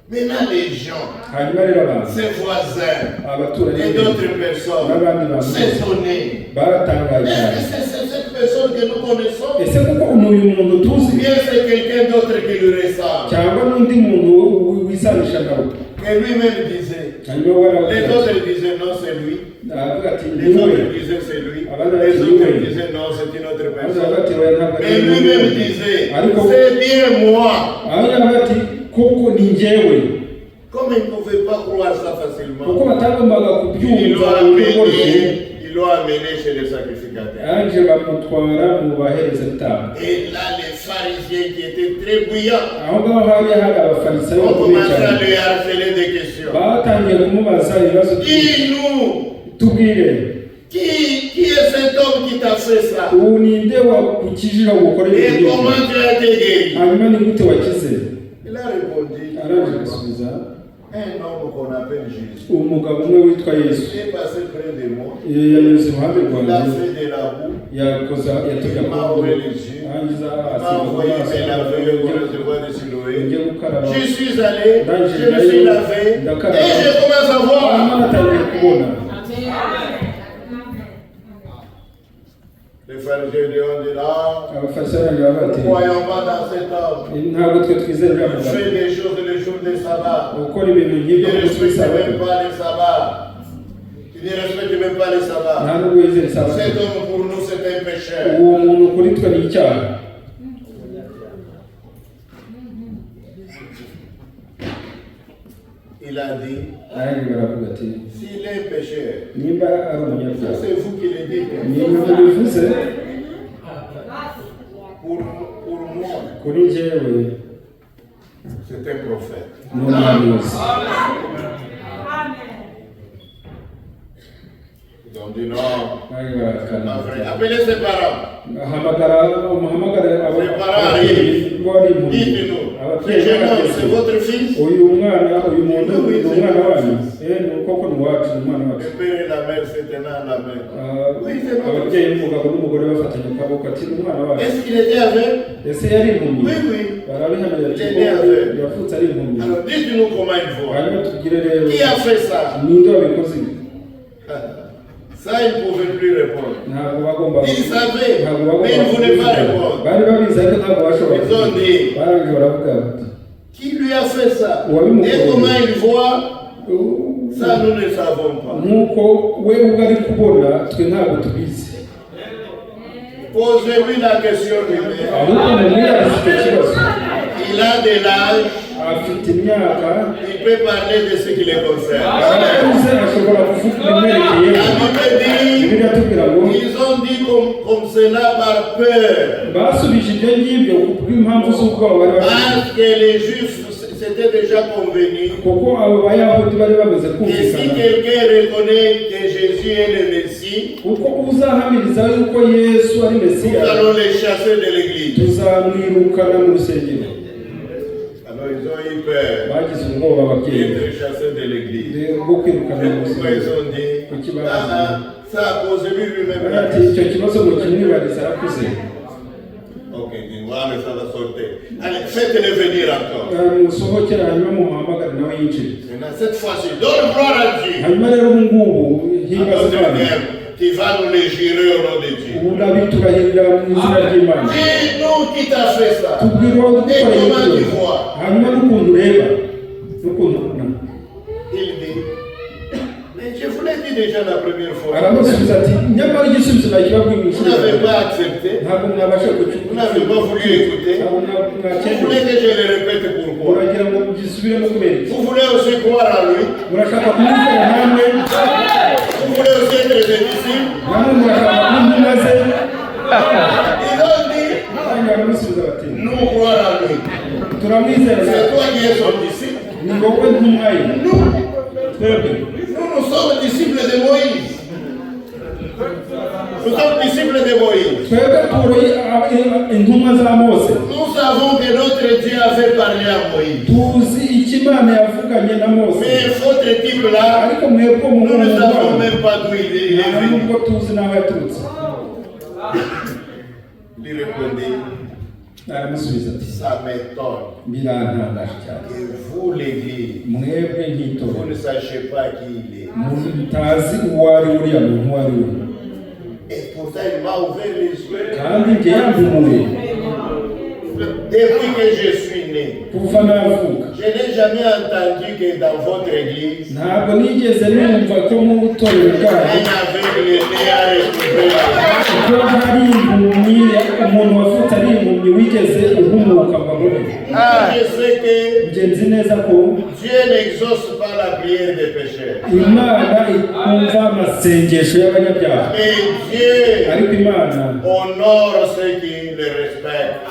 Maintenant les gens, Hanyuma rero abantu ses voisins abaturanyi et d'autres personnes n'abandi bantu bose s'étonnaient. baratangaye Est-ce cyane. que c'est cette personne que nous connaissons? Ese kuko uyu muntu Ou tuzi bien c'est quelqu'un d'autre qui lui ressemble? cyangwa n'undi muntu wisanisha nawe? Et lui-même disait. hanyuma Les autres disaient non, c'est lui. aravuga ati Les autres disaient c'est lui. Les autres disaient non, c'est une autre personne. aravuga ati oya ntabwo Mais lui-même disait, ariko c'est bien moi. aravuga ati koko ni njyewe. Comme il ne pouvait pas croire ça facilement, kuko batagombaga ils l'ont kubyumva amené chez les sacrificateurs. yaje bamutwara mu baherezabitambo. Et là, les pharisiens qui étaient très bouillants aho ngaho hari abafarisayo ont bakomeye commencé à cyane lui harceler des questions. batangiye kumubaza ibibazo Dis-nous, tubwire qui est cet homme qui t'a fait ça? ubu ninde wakukijije gukora Et ibintu comment tu as été guéri? hanyuma ni gute wakize? Il a répondu, araje gusubiza un homme qu'on appelle Jésus umugabo umwe witwa Yesu est passé près de moi, yanyuze iruhande il a rwanjye fait de la boue, yakoza yatega il m'a amaguru ouvert les yeux, arangiza il m'a asiga ku envoyé maso me laver au réservoir de Siloé. ngiye gukaraba Je suis allé, je me suis lavé et je commence à voir. hanyuma natangiye kubona. Les pharisiens lui ont dit là, abafarisayo baravuga nous bati ne croyons pas dans cet homme. ntabwo twe twizera uriya Il mugabo fait des choses le jour des sabbats. gukora ibintu Il nk'ibyo ne ku munsi respecte w'isabato même pas les sabbats. Il ne respecte même pas les sabbats. nta nubwo yizera isabato. Cet homme pour nous c'est un pécheur. uwo muntu kuri twe ni icyaha. Il a dit, nanjye baravuga ati s'il est un pécheur, nimba ari ça umunyabyaha c'est vous qui le dites. nimba mubivuze Pour moi, kuri njyewe c'est un prophète. ni umuhanuzi. Ils ont dit non, nanjye barakana vrai. Appelez ses parents. umuhamagare Ses parents ababyeyi arrivent. bari impumyi Dites-nous. ababyeyi C'est bageze votre fils. uyu muntu ni umwana wanyu koko ni uwacu ni umwana wacu Le père et la mère se tenant la main. Oui, c'est votre ababyeyi n'umugabo n'umugore bafatanya akaboko ati ni umwana wacu. Est-ce qu'il était avec? Ese yari impumyi? Oui, oui. barabihamya ati ko yavutse ari impumyi. Alors dites-nous comment il faut. hanyuma tubwire rero Qui a fait ça? ninde wabikoze ibi? Ça, il ne pouvait plus répondre. ntabwo bagomba Il savait, mais il ne voulait pas répondre. bari babizi ariko ntabwo bashobora Ils ont dit, barangije baravuga bati qui lui a fait ça? Oui, mon Et frère. comment il voit? Ça, nous ne savons pas. nk'uko we ubwo ari kubona twe ntabwo tubizi. Posez-lui la question lui-même. ahubwo umuntu yazi icyo kibazo Il a de l'âge, afite imyaka il peut parler de ce qui le concerne. arakuze ashobora kuvuga ibimwerekeyeho. La Bible dit, bibiliya atubwira ngo ils ont dit comme cela par peur. basubije ibyo ngibyo kubw'impamvu z'ubwoba bari bafite, Parce que les Juifs s'étaient déjà convenus kuko abo bayahudi bari bamaze que si kumvikana quelqu'un reconnaît que Jésus est le Messie, kuko uzahamiriza yuko yesu ari nous mesiya allons les chasser de l'église. tuzamwirukana mu rusengero. Alors ils ont eu peur bagize ubwoba ababyeyi d'être chassés de l'église. bwo kwirukana mu Pourquoi ils rusengero. ont dit, ça a posé lui-même la ati question. icyo kibazo mu kimwibariza arakuze. Ok, voilà, ça va sortir. Allez, faites-le venir encore. musohokera hanyuma mumuhamagare nawe yinjire. Maintenant, cette fois-ci, donne gloire à Dieu. hanyuma rero ubu ngubu À himbaza notre imana Père, qui va nous les jurer au nom de Dieu. urabiturahirira mu izina ry'imana. Dis-nous qui t'a fait ça. tubwire uwo Et dukoreye comment tu ibyo vois. hanyuma n'ukuntu ureba n'ukuntu ubona. Il dit, mais je vous l'ai dit déjà la première fois. aramusubiza ati nyamara igisubizo nakibabwiye mu Vous ishuri n'avez ryawe. pas accepté. ntabwo mwabasha Vous n'avez pas voulu écouter. ntabwo Vous voulez mwakeneye que je le répète pourquoi. uragira ngo gisubiremo kubera iki? Vous voulez aussi croire à lui. murashaka kumwizera namwe Vous voulez aussi être des disciples. namwe murashaka kumwumva ze. Ils ont dit, kandi baramusubiza bati nous croire à lui. turamwizera C'est toi qui es son disciple. ni wowe ntumwa ye. Nous, twebwe nous sommes disciples de Moïse. Nous sommes disciples de Moïse. twebwe turi intumwa za mose. Nous savons que notre Dieu avait parlé à Moïse. tuzi icyo imana yavuganye na mose. Mais votre type-là, ariko mwebwe mu nous ne savons mwanya même pas d'où il est nta venu. nubwo tuzi n'aho yaturutse. Il répondit, aramusubiza ati ça m'étonne birantangaje cyane que vous, l'Église, mwebwe vous nk'itorero ne sachiez pas qui il est. mutazi uwo ari uriya muntu uwo ari we. Et pourtant, il m'a ouvert les yeux. kandi njye yampumuye Depuis que je suis né, kuva navuka je n'ai jamais entendu que dans votre église, ntabwo nigeze numva ko mu itorero ryanyu un aveugle était à retrouver la vie. ko hari impumyi umuntu wavutse ari impumyi wigeze uhumuka ngo abone. Je sais que njye nzi neza ko Dieu n'exauce pas la prière des pécheurs. imana ikumva amasengesho y'abanyabyaha, Mais Dieu ariko imana honore ceux qui le respectent.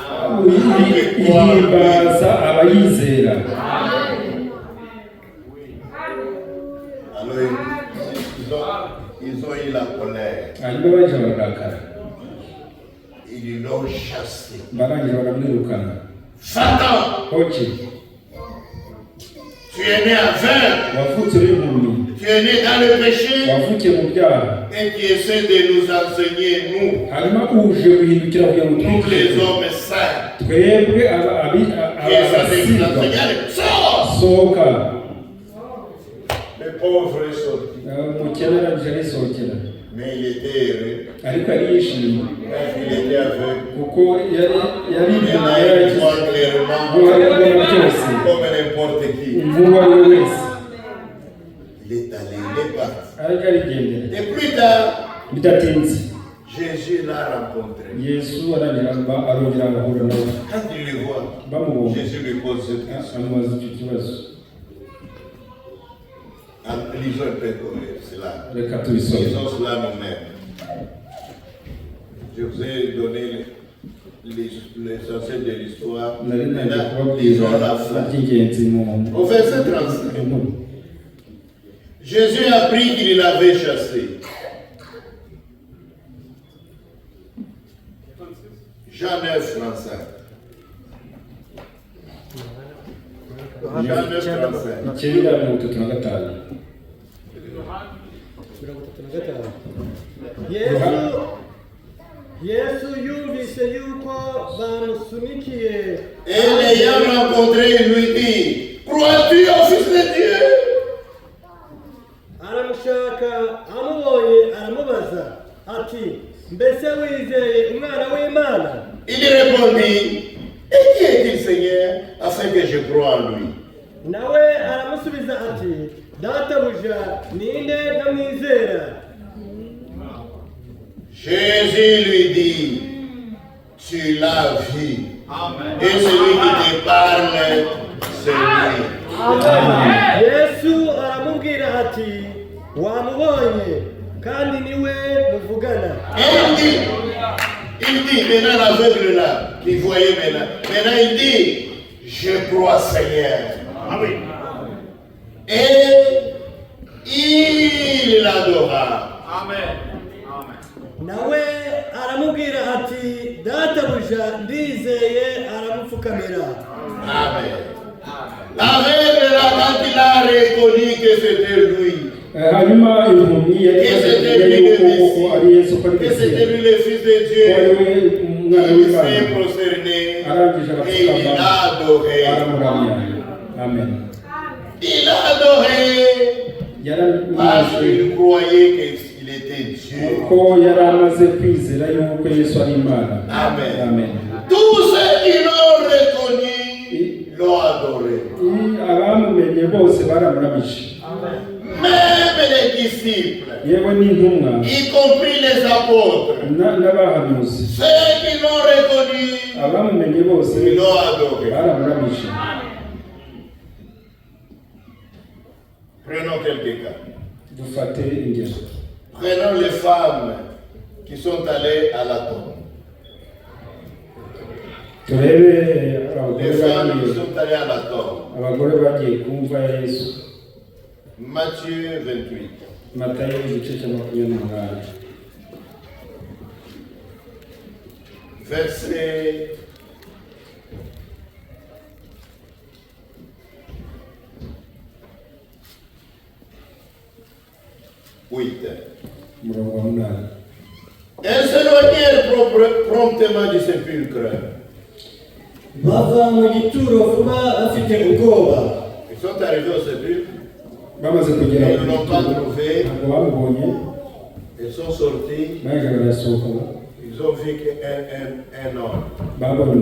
ihimbaza abayizera. Alors, ils ont eu la colère. hanyuma baje bararakara Ils l'ont chassé. barangije baramwirukana. Satan, hoki tu es né aveugle, wavutse uri impumyi, tu es né dans le péché wavukiye mu byaha, et tu essaies de nous enseigner, nous, hanyuma uje guhindukira kugira ngo nous les twigire hommes saints, twebwe qui essaient de nous abasigwa. enseigner. Sors! sohoka. Le pauvre est sorti. umukene arangije arisohokera, Mais il était heureux. ariko yari yishimye Parce qu'il était aveugle. kuko yari Il impumyi, a yari pu voir clairement nk'uwo ari kubona byose, comme n'importe qui. nk'uwo ari we wese. Il est allé, il est parti. ariko arigendera. Et plus tard, bidatinze Jésus l'a rencontré. yesu arongera agahura nawe. Quand il le voit, bamubonye Jésus lui pose cette question. amubaza icyo kibazo. Lisons un peu comme cela. reka tubisome. Lisons cela nous-mêmes. Je vous ai donné l'essentiel de l'histoire. nari naje Maintenant, kubabwira lisons la fin. by'ingenzi mu Au verset 35, nkuru. Jésus apprit qu'il l'avait chassé. Jean 9, 35. Jean 9, 35. icyenda mirongo itatu na gatanu. Yesu yumvise yuko bamusunikiye. Et l'ayant rencontré, il lui dit, crois-tu au Fils de Dieu? Aramushaka, amubonye, aramubaza ati, mbese wizeye umwana w'Imana? Il répondit, et qui est-il, Seigneur, afin que je croie en lui? Nawe aramusubiza ati, databuja, ninde namwizera? Jésus lui dit, tu l'as vu. Amen. Et celui qui te parle, c'est lui. Amen. Yesu aramubwira ati, wamubonye, kandi niwe muvugana. Il dit, maintenant l'aveugle là, qui voyait maintenant il dit, je crois Seigneur. Amen. Et il l'adora. Amen. Nawe aramubwira ati, databuja, ndizeye, aramupfukamira. Amen. L'aveugle là, quand il a reconnu que c'était lui, hanyuma impumyi yari que c'était lui le Messie, que c'était lui le Fils de Dieu, il s'est prosterné et il a adoré. Amen. Il a adoré parce qu'il croyait qu'il était Dieu. Amen. Tous ceux qui l'ont reconnu l'ont adoré. Même les disciples, y compris les apôtres, ceux qui l'ont reconnu, ils l'ont adoré. Prenons quelques cas. Prenons les femmes qui sont allées à la tombe. Les femmes qui sont allées à la tombe. Matthieu 28. Verset 8. Elles s'éloignèrent promptement du sépulcre. Bava mu gituro vuba afite ubwoba. Ils sont arrivés au sépulcre. Ils ne l'ont pas trouvé. Ils sont sortis. Ils ont vu qu'un homme.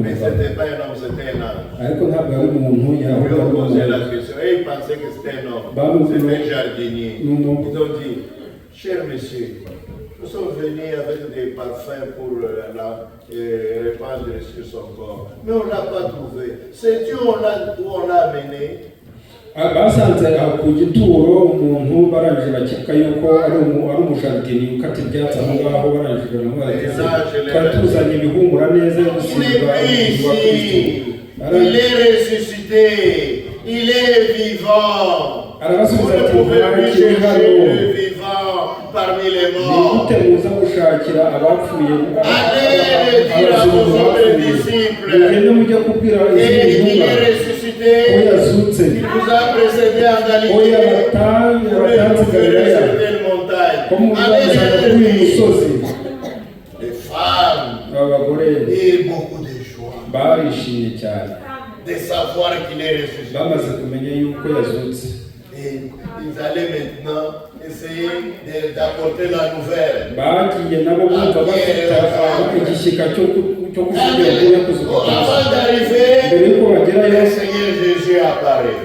Mais ce n'était pas un homme, c'était un ange. Ils lui ont posé la question et ils pensaient que c'était un homme. C'était un jardinier. Ils ont dit, cher monsieur, nous sommes venus avec des parfums pour répandre sur son corps. Mais on ne l'a pas trouvé. C'est Dieu où on l'a amené. basanze ku gituro umuntu barangije bakeka yuko ari umujardini ukata ibyatsi aho ngaho barangije tuzanye ibihumura neza yo gusiga il est ressuscité, il est vivant. Vous ne pouvez plus chercher le vivant parmi les morts. Allez dire à vos autres disciples, et il est ressuscité, il vous a précédé en Galilée, pour le trouver sur telle montagne. Allez dire, les femmes et beaucoup de joie de savoir qu'il est ressuscité. Et ils allaient maintenant essayer d'apporter la nouvelle. Avant d'arriver, le Seigneur Jésus apparaît.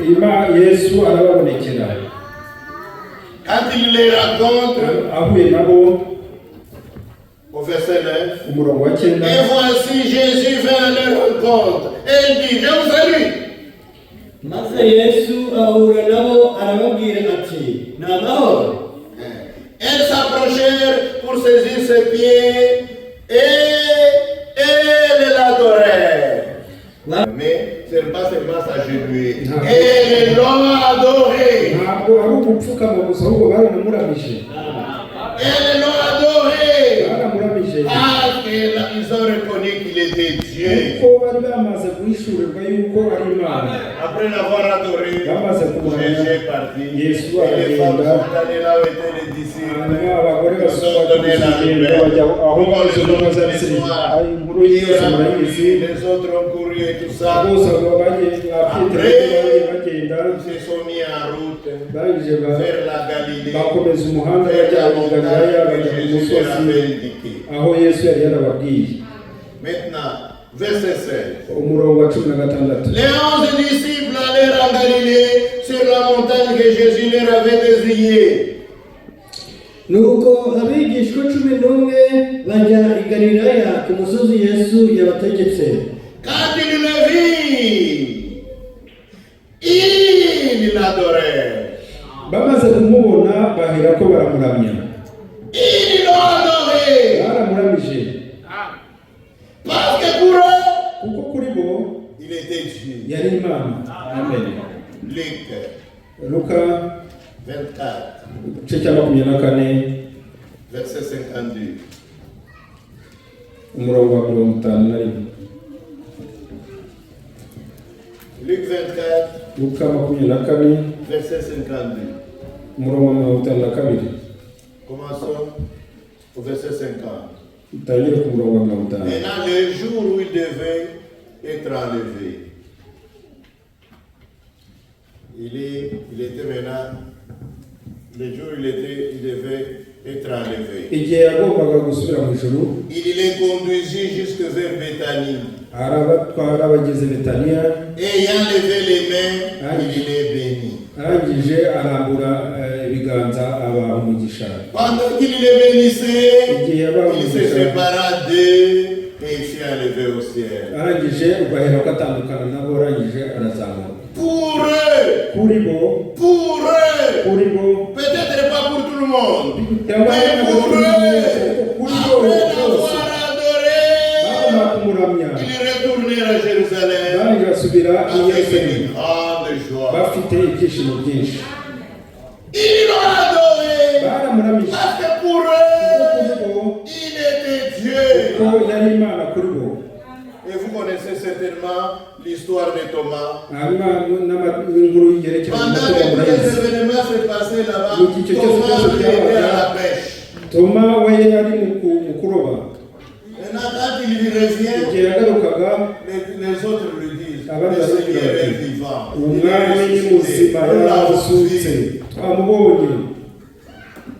Quand il les rencontre, au verset 9, et voici Jésus vint à leur rencontre. Et il dit, je vous salue. Maze Yesu ahura nabo aramubwira ati namahoro. Elles s'approchèrent pour saisir ses pieds et l'adorèrent. Mais ce n'est pas seulement s'agenouiller. Et l'ont adoré. Et l'ont adoré. Parce qu'ils ont reconnu Dieu. kuko bari bamaze guhishurirwa yuko ari Imana. Après l'avoir adoré, Bamaze kumuramya, Jésus est parti. Yesu Et les femmes aragenda, sont allées là où étaient les disciples. hanyuma abagore Ils ont donné la basubiza nouvelle. bajya aho baje Les bamaze soirs, inkuru yose murayizi. les autres ont couru et tout ça. Bose bagiye bagenda, Ils se sont mis en route barangije vers la Galilée, bakomeza umuhanda vers bajya la mu montagne Galilaya, que bajya ku Jésus leur musozi avait indiqué. aho Yesu yari yarababwiye. Maintenant, verset 16. Umurongo wa 16. Les 11 disciples allèrent en Galilée sur la montagne que Jésus leur avait désignée. nuko abigishwa 11 bajya i Galilaya ku musozi Yesu yabategetse. Quand il le vit, il l'adorait. Bamaze kumubona bahera ko baramuramya. Ils l'ont adoré. Baramuramije. Parce que pour eux, Kuko kuri bo il était Dieu. yari Imana. Amen. Luc Luka 24, igice cya 24 verset 52. umurongo wa 51. Luc 24, Luka 24 verset 52. umurongo wa 52. Commençons au verset 50. Utangire ku murongo wa 50. Maintenant, le jour où il devait être enlevé, il était maintenant, le jour où il devait être enlevé. Igihe yagombaga gusubira mu ijuru, Il les conduisit jusque vers Béthanie. arabatwara bageze Betaniya, Et ayant levé les mains, il les bénit. arangije arambura ibiganza abaha umugisha. Pendant qu'il les bénissait, Igihe yabaha il se umugisha, sépara d'eux et il fut enlevé au ciel. arangije ugahera ko atandukana nabo, arangije arazamuka. Pour eux, Kuri bo, peut-être pas pour tout le monde, cyangwa mais pour eux, kuri bo après bose l'avoir adoré, bamara kumuramya, ils retournèrent à Jérusalem barangije basubira i avec Yerusalemu une grande joie. bafite ibyishimo byinshi. Ils l'ont adoré Baramuramije parce que pour kuko eux, kuri bo il était Dieu. ko yari Imana kuri bo. Et vous connaissez certainement l'histoire de Thomas. Hanyuma n'inkuru yerekeranye Pendant na que Toma tous murayizi. les événements se passaient là-bas, Mu gihe cyose Thomas cyose lui était à la cyabaga, pêche. Toma we yari mu kuroba. Maintenant, quand il revient, Igihe yagarukaga, les autres lui disent, abandi le baramubwira Seigneur est bati, vivant. umwami ni Il est muzima, ressuscité. Nous l'avons yarazutse, vu. twamubonye.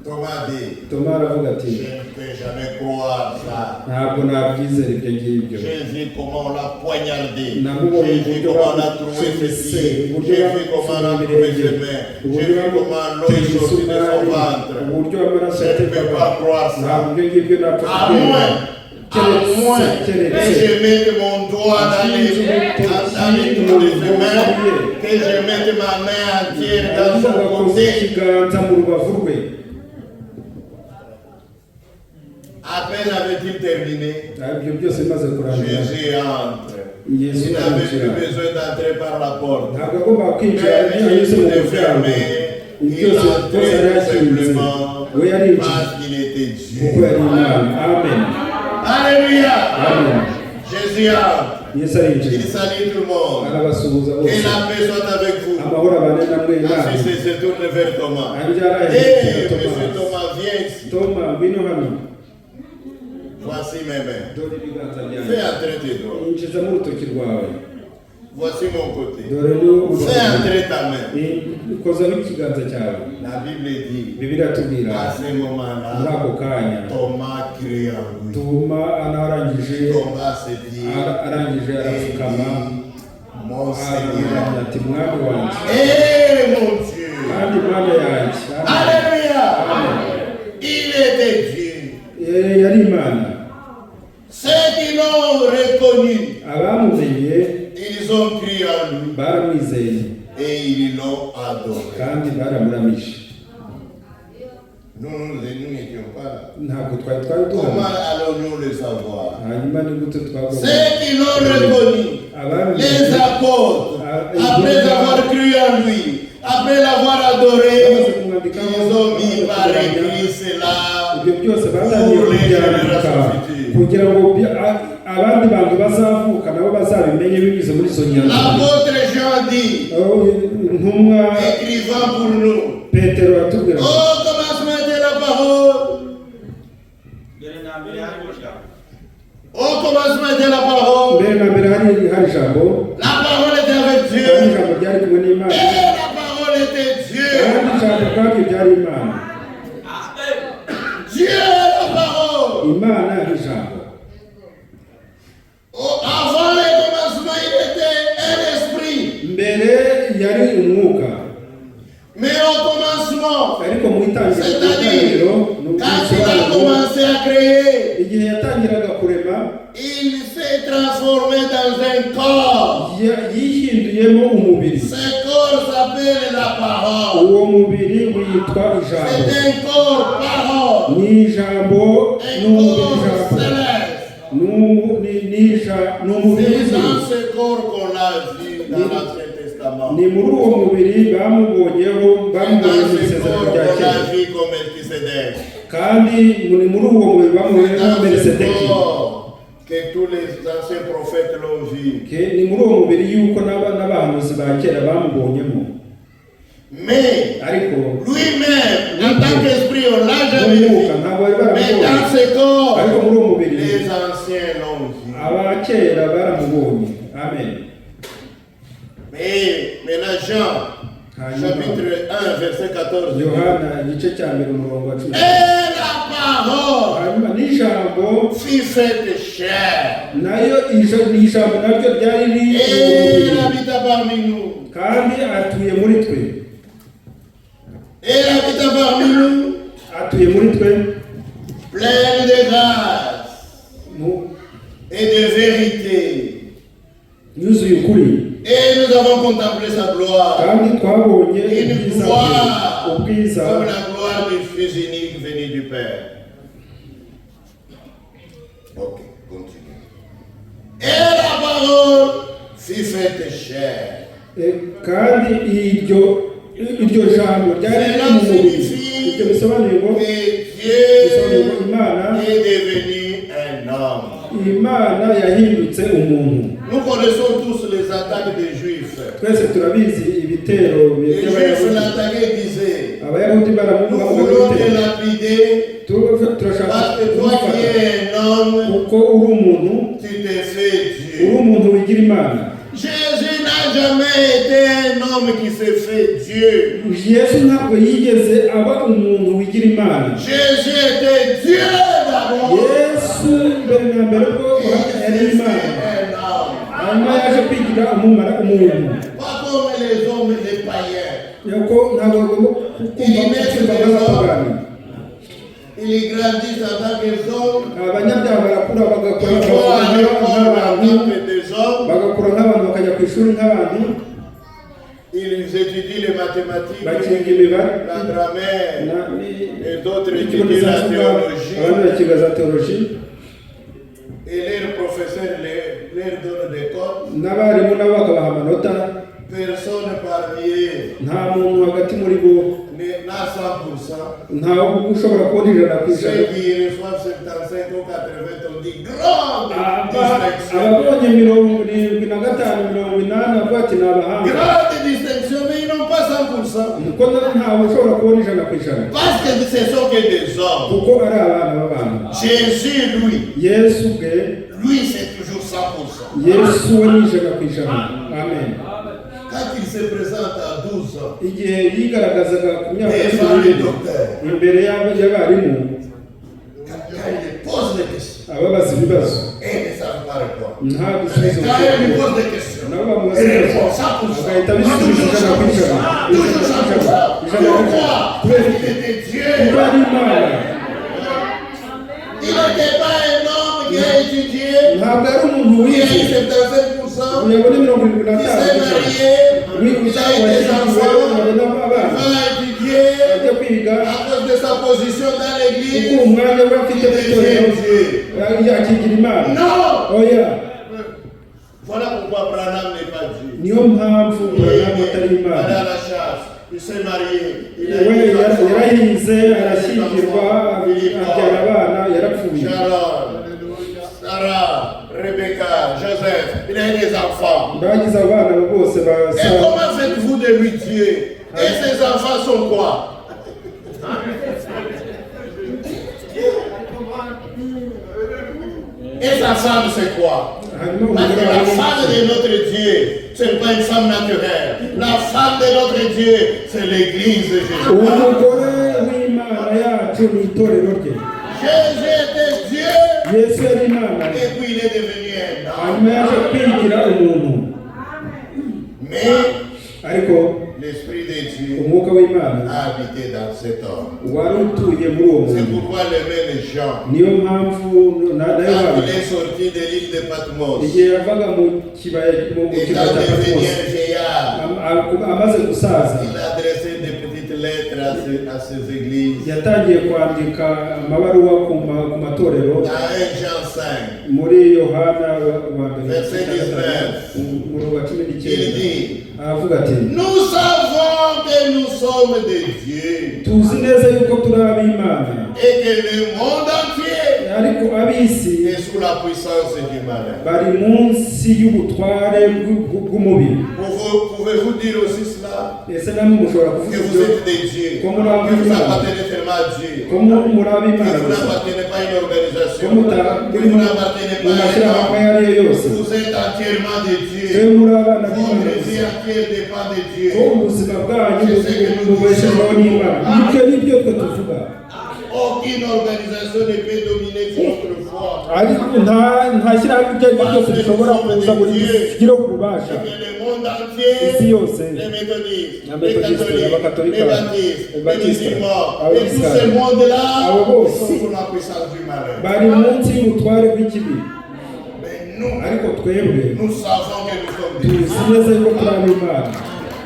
Thomas dit, Toma aravuga ati, je ne peux jamais croire ça. ntabwo nabyizera ibyo ngibyo. J'ai vu comment on l'a poignardé. Namubonye J'ai vu uburyo comment on a trouvé ses pieds. uburyo J'ai vu comment on a trouvé ibirenge, ses mains. J'ai uburyo vu comment l'eau est sortie de son ventre. uburyo amaraso Je ne peux yatekaga. pas croire ça. Ntabwo ibyo ngibyo napfa À kubyemera. moins que je mette mon doigt dans les trous de ses mains, que je mette ma main entière dans son agakoze côté. ikiganza mu rubavu rwe. À peine avait-il terminé, Ibyo byose bimaze kurangira, Jésus entre. Yesu Il n'avait arinjira. plus besoin d'entrer par la porte. Ntabwo agomba kwinjira Mais yanyuze mu il était muryango. fermé. Ibyo Il byose yari entrait yakinze, simplement we yarinjiye parce qu'il était kuko Dieu. yari Imana. Amen. Alléluia. Amen. Jésus entre. Yesu arinjira, Il salue tout le monde. arabasuhuza Que bose. la paix soit avec vous. Amahoro abane namwe namwe. Ensuite, il se tourne vers Thomas. Hanyuma Eh, arahindukira monsieur Toma. Thomas, viens ici. Toma, ngwino hano. Voici mes mains. Dore ibiganza Fais byanjye. entrer tes doigts. Injizamo urutoki rwawe. Voici mon côté. Dore ni Fais entrer ta main. kozaho ikiganza cyawe. La Bible dit, Bibiliya iratubwira à ce muri moment-là, ako kanya Thomas crie en lui. Toma arangije Thomas se dit, arangije arapfukama mon aravuga Seigneur ati mwami wanjye et mon Dieu. kandi mana yanjye. Alléluia. Amen. Il était Dieu. Yari Imana. Ceux qui l'ont reconnu, Abamumenye ils ont crié en lui baramwizeye et ils l'ont adoré. kandi baramuramije. Nous n'étions pas là. Ntabwo twari Comment duhari. allons-nous le savoir? Hanyuma ni gute twagomba Ceux qui l'ont reconnu, les apôtres, après avoir cru en lui, après l'avoir adoré, ils ont mis par écrit cela ibyo byose batangiye pour les kubyandika générations futures. kugira ngo abandi bantu bazavuka nabo bazabimenye binyuze muri izo nyandiko. L'apôtre Jean dit, ntumwa écrivant pour nous, Petero atubwira au commencement était la parole. Au commencement était la parole. mbere na mbere hari ijambo. La parole était avec Dieu. ijambo ryari kumwe n'Imana. Et la parole était Dieu. kandi ijambo kandi ryari Imana. Dieu est la parole. Imana ijambo. Avant le commencement, il était un esprit. mbere yari umwuka. Mais au commencement, ariko mu itangiriro c'est-à-dire quand il a commencé à créer, igihe yatangiraga kurema, il s'est transformé dans un corps. yihinduyemo umubiri. Ce corps s'appelle la parole. uwo mubiri witwa ijambo. C'est un corps parole. ni ijambo Un corps céleste. C'est dans ce corps qu'on l'a vu dans l'Ancien Testament. ni muri uwo mubiri bamubonyeho C'est dans mu ce isezerano corps rya qu'on kera. l'a vu comme Melchisedec. kandi ni muri uwo mubiri C'est bamubonyeho dans ce Melisedeki. corps que tous les anciens prophètes l'ont vu. ni muri uwo mubiri yuko n'abahanuzi ba kera bamubonyemo. Mais ariko lui-même, en tant qu'esprit, on l'a jamais vu. ntabwo bari Mais baramubonye. dans ce corps, ariko muri uwo mubiri les anciens l'ont vu. abakera baramubonye. amen. Mais maintenant, Jean, chapitre 1, verset 14. Yohana igice cya mbere umurongo wa 10. Et la parole hanyuma n'ijambo fut faite chair. nayo ni ijambo naryo ryari riri mu Et il mubiri habita parmi nous. kandi atuye muri twe. Et il habita parmi nous, atuye muri twe plein de grâce et de vérité. yuzuye ukuri. Et nous avons contemplé sa gloire. kandi twabonye Une ubwiza gloire bwe, ubwiza comme la gloire du Fils unique venu du Père. Ok, continue. Et la parole fut faite chair. kandi iryo jambo ryari riri mu mubiri. ibyo bisobanuye ngo Imana est devenu un homme. Imana yahindutse umuntu. Nous connaissons tous les attaques des Juifs. twese turabizi ibitero Les Juifs by'abayahudi. l'attaquaient, disaient, abayahudi nous voulons te baramuvuga lapider turashaka parce que toi qui es un homme, kuko uri umuntu, tu t'es fait uri Dieu. umuntu wigira Imana. Jésus n'a jamais été un homme qui s'est fait Dieu. Yesu ntabwo yigeze aba umuntu wigira Imana. Jésus était Dieu d'abord. Yesu mbere na mbere ko yari Imana, hanyuma yaje kwigira umuntu. Pas comme les hommes, les païens. yuko ntabwo bagomba kumva nk'abapagani. Ils grandissent en tant que hommes. abanyabyaha barakura bagakora Ils vont à l'école en nk'abantu, tant que des hommes. bagakura nk'abantu bakajya ku ishuri nk'abandi. Ils étudient les mathématiques, bakiga imibare la grammaire, et d'autres ikigo étudient la gisanzwe, théologie. abandi bakiga za teoloji. Et leurs professeurs leur donnent des codes. n'abarimu nabo bakabaha amanota. Personne parmi eux nta muntu hagati muri bo n'a 100%. ntawe ushobora kubona ijana ku ijana. Ceux qui reçoivent 75 ou 80 on dit grande distinction. ababonye 75, 80 bavuga ati ni abahanga. Grande distinction, mais ils n'ont pas 100%. kuko ntawe ushobora kubona ijana ku ijana. Parce que ce sont que des hommes. kuko ari abana b'abantu. Jésus, Yesu bwe, lui c'est toujours 100%. Yesu we ni ijana ku ijana. amen. Quand il se présente à 12 ans, igihe yigaragazaga ku myaka devant les docteurs, imbere y'abarimu, quand il pose des questions, ababaza ibibazo et ils ne savent pas répondre. nta Mais bisubizo quand il lui pose des questions, nabo bamubaza il ibibazo répond 100%. agahita abisubiza ijana ku ijana. Toujours 100%. Pourquoi? Parce qu'il était Dieu. kuko ari Imana. Il n'était pas un homme qui a étudié, ntabwo ari umuntu qui a eu wize 75%, uyabone 75 qui s'est marié, il a eu des enfants, il va étudier ajya kwiga à cause de sa position dans kuko l'église. umwanya we afite Il devient Dieu. yakigira Imana. Non! oya, Voilà pourquoi Branham n'est pas Dieu. niyo mpamvu Branham atari Il est Imana. à la chasse, il s'est marié, il a we eu des enfants. yarahize arashyingirwa abyara abana yarapfuye. Sharon, Sarah, Rebecca, Joseph, il a des enfants. Et comment faites-vous de lui Dieu? Et ses enfants sont quoi? Et sa femme c'est quoi? Parce que la femme de notre Dieu, ce n'est pas une femme naturelle. La femme de notre Dieu, c'est l'église de Jésus. Jésus était Dieu. Et puis il est devenu un homme. Mais l'Esprit de Dieu a habité dans cet homme. C'est pourquoi le même Jean, quand il est sorti de l'île de Patmos, étant devenu un vieillard, il a adressé des petites lettres à ses églises. Dans 1 Jean 5, verset 19, il dit: nous savons que nous sommes des dieux et que le monde entier est sous la puissance du malin. Pouvez-vous dire aussi cela? Que vous êtes des dieux, que vous appartenez tellement à Dieu, que vous n'appartenez pas à une organisation, que vous n'appartenez pas à un homme. Vous êtes entièrement des dieux. Votre vie entière dépend de Dieu. C'est ce que nous disons. Aucune organisation ne peut dominer votre foi. Parce que nous sommes des dieux. Que le monde entier, les méthodistes, les catholiques, les baptistes, les musulmans, et tout ce monde-là sont sous la puissance du malin. Mais nous savons que nous sommes des dieux.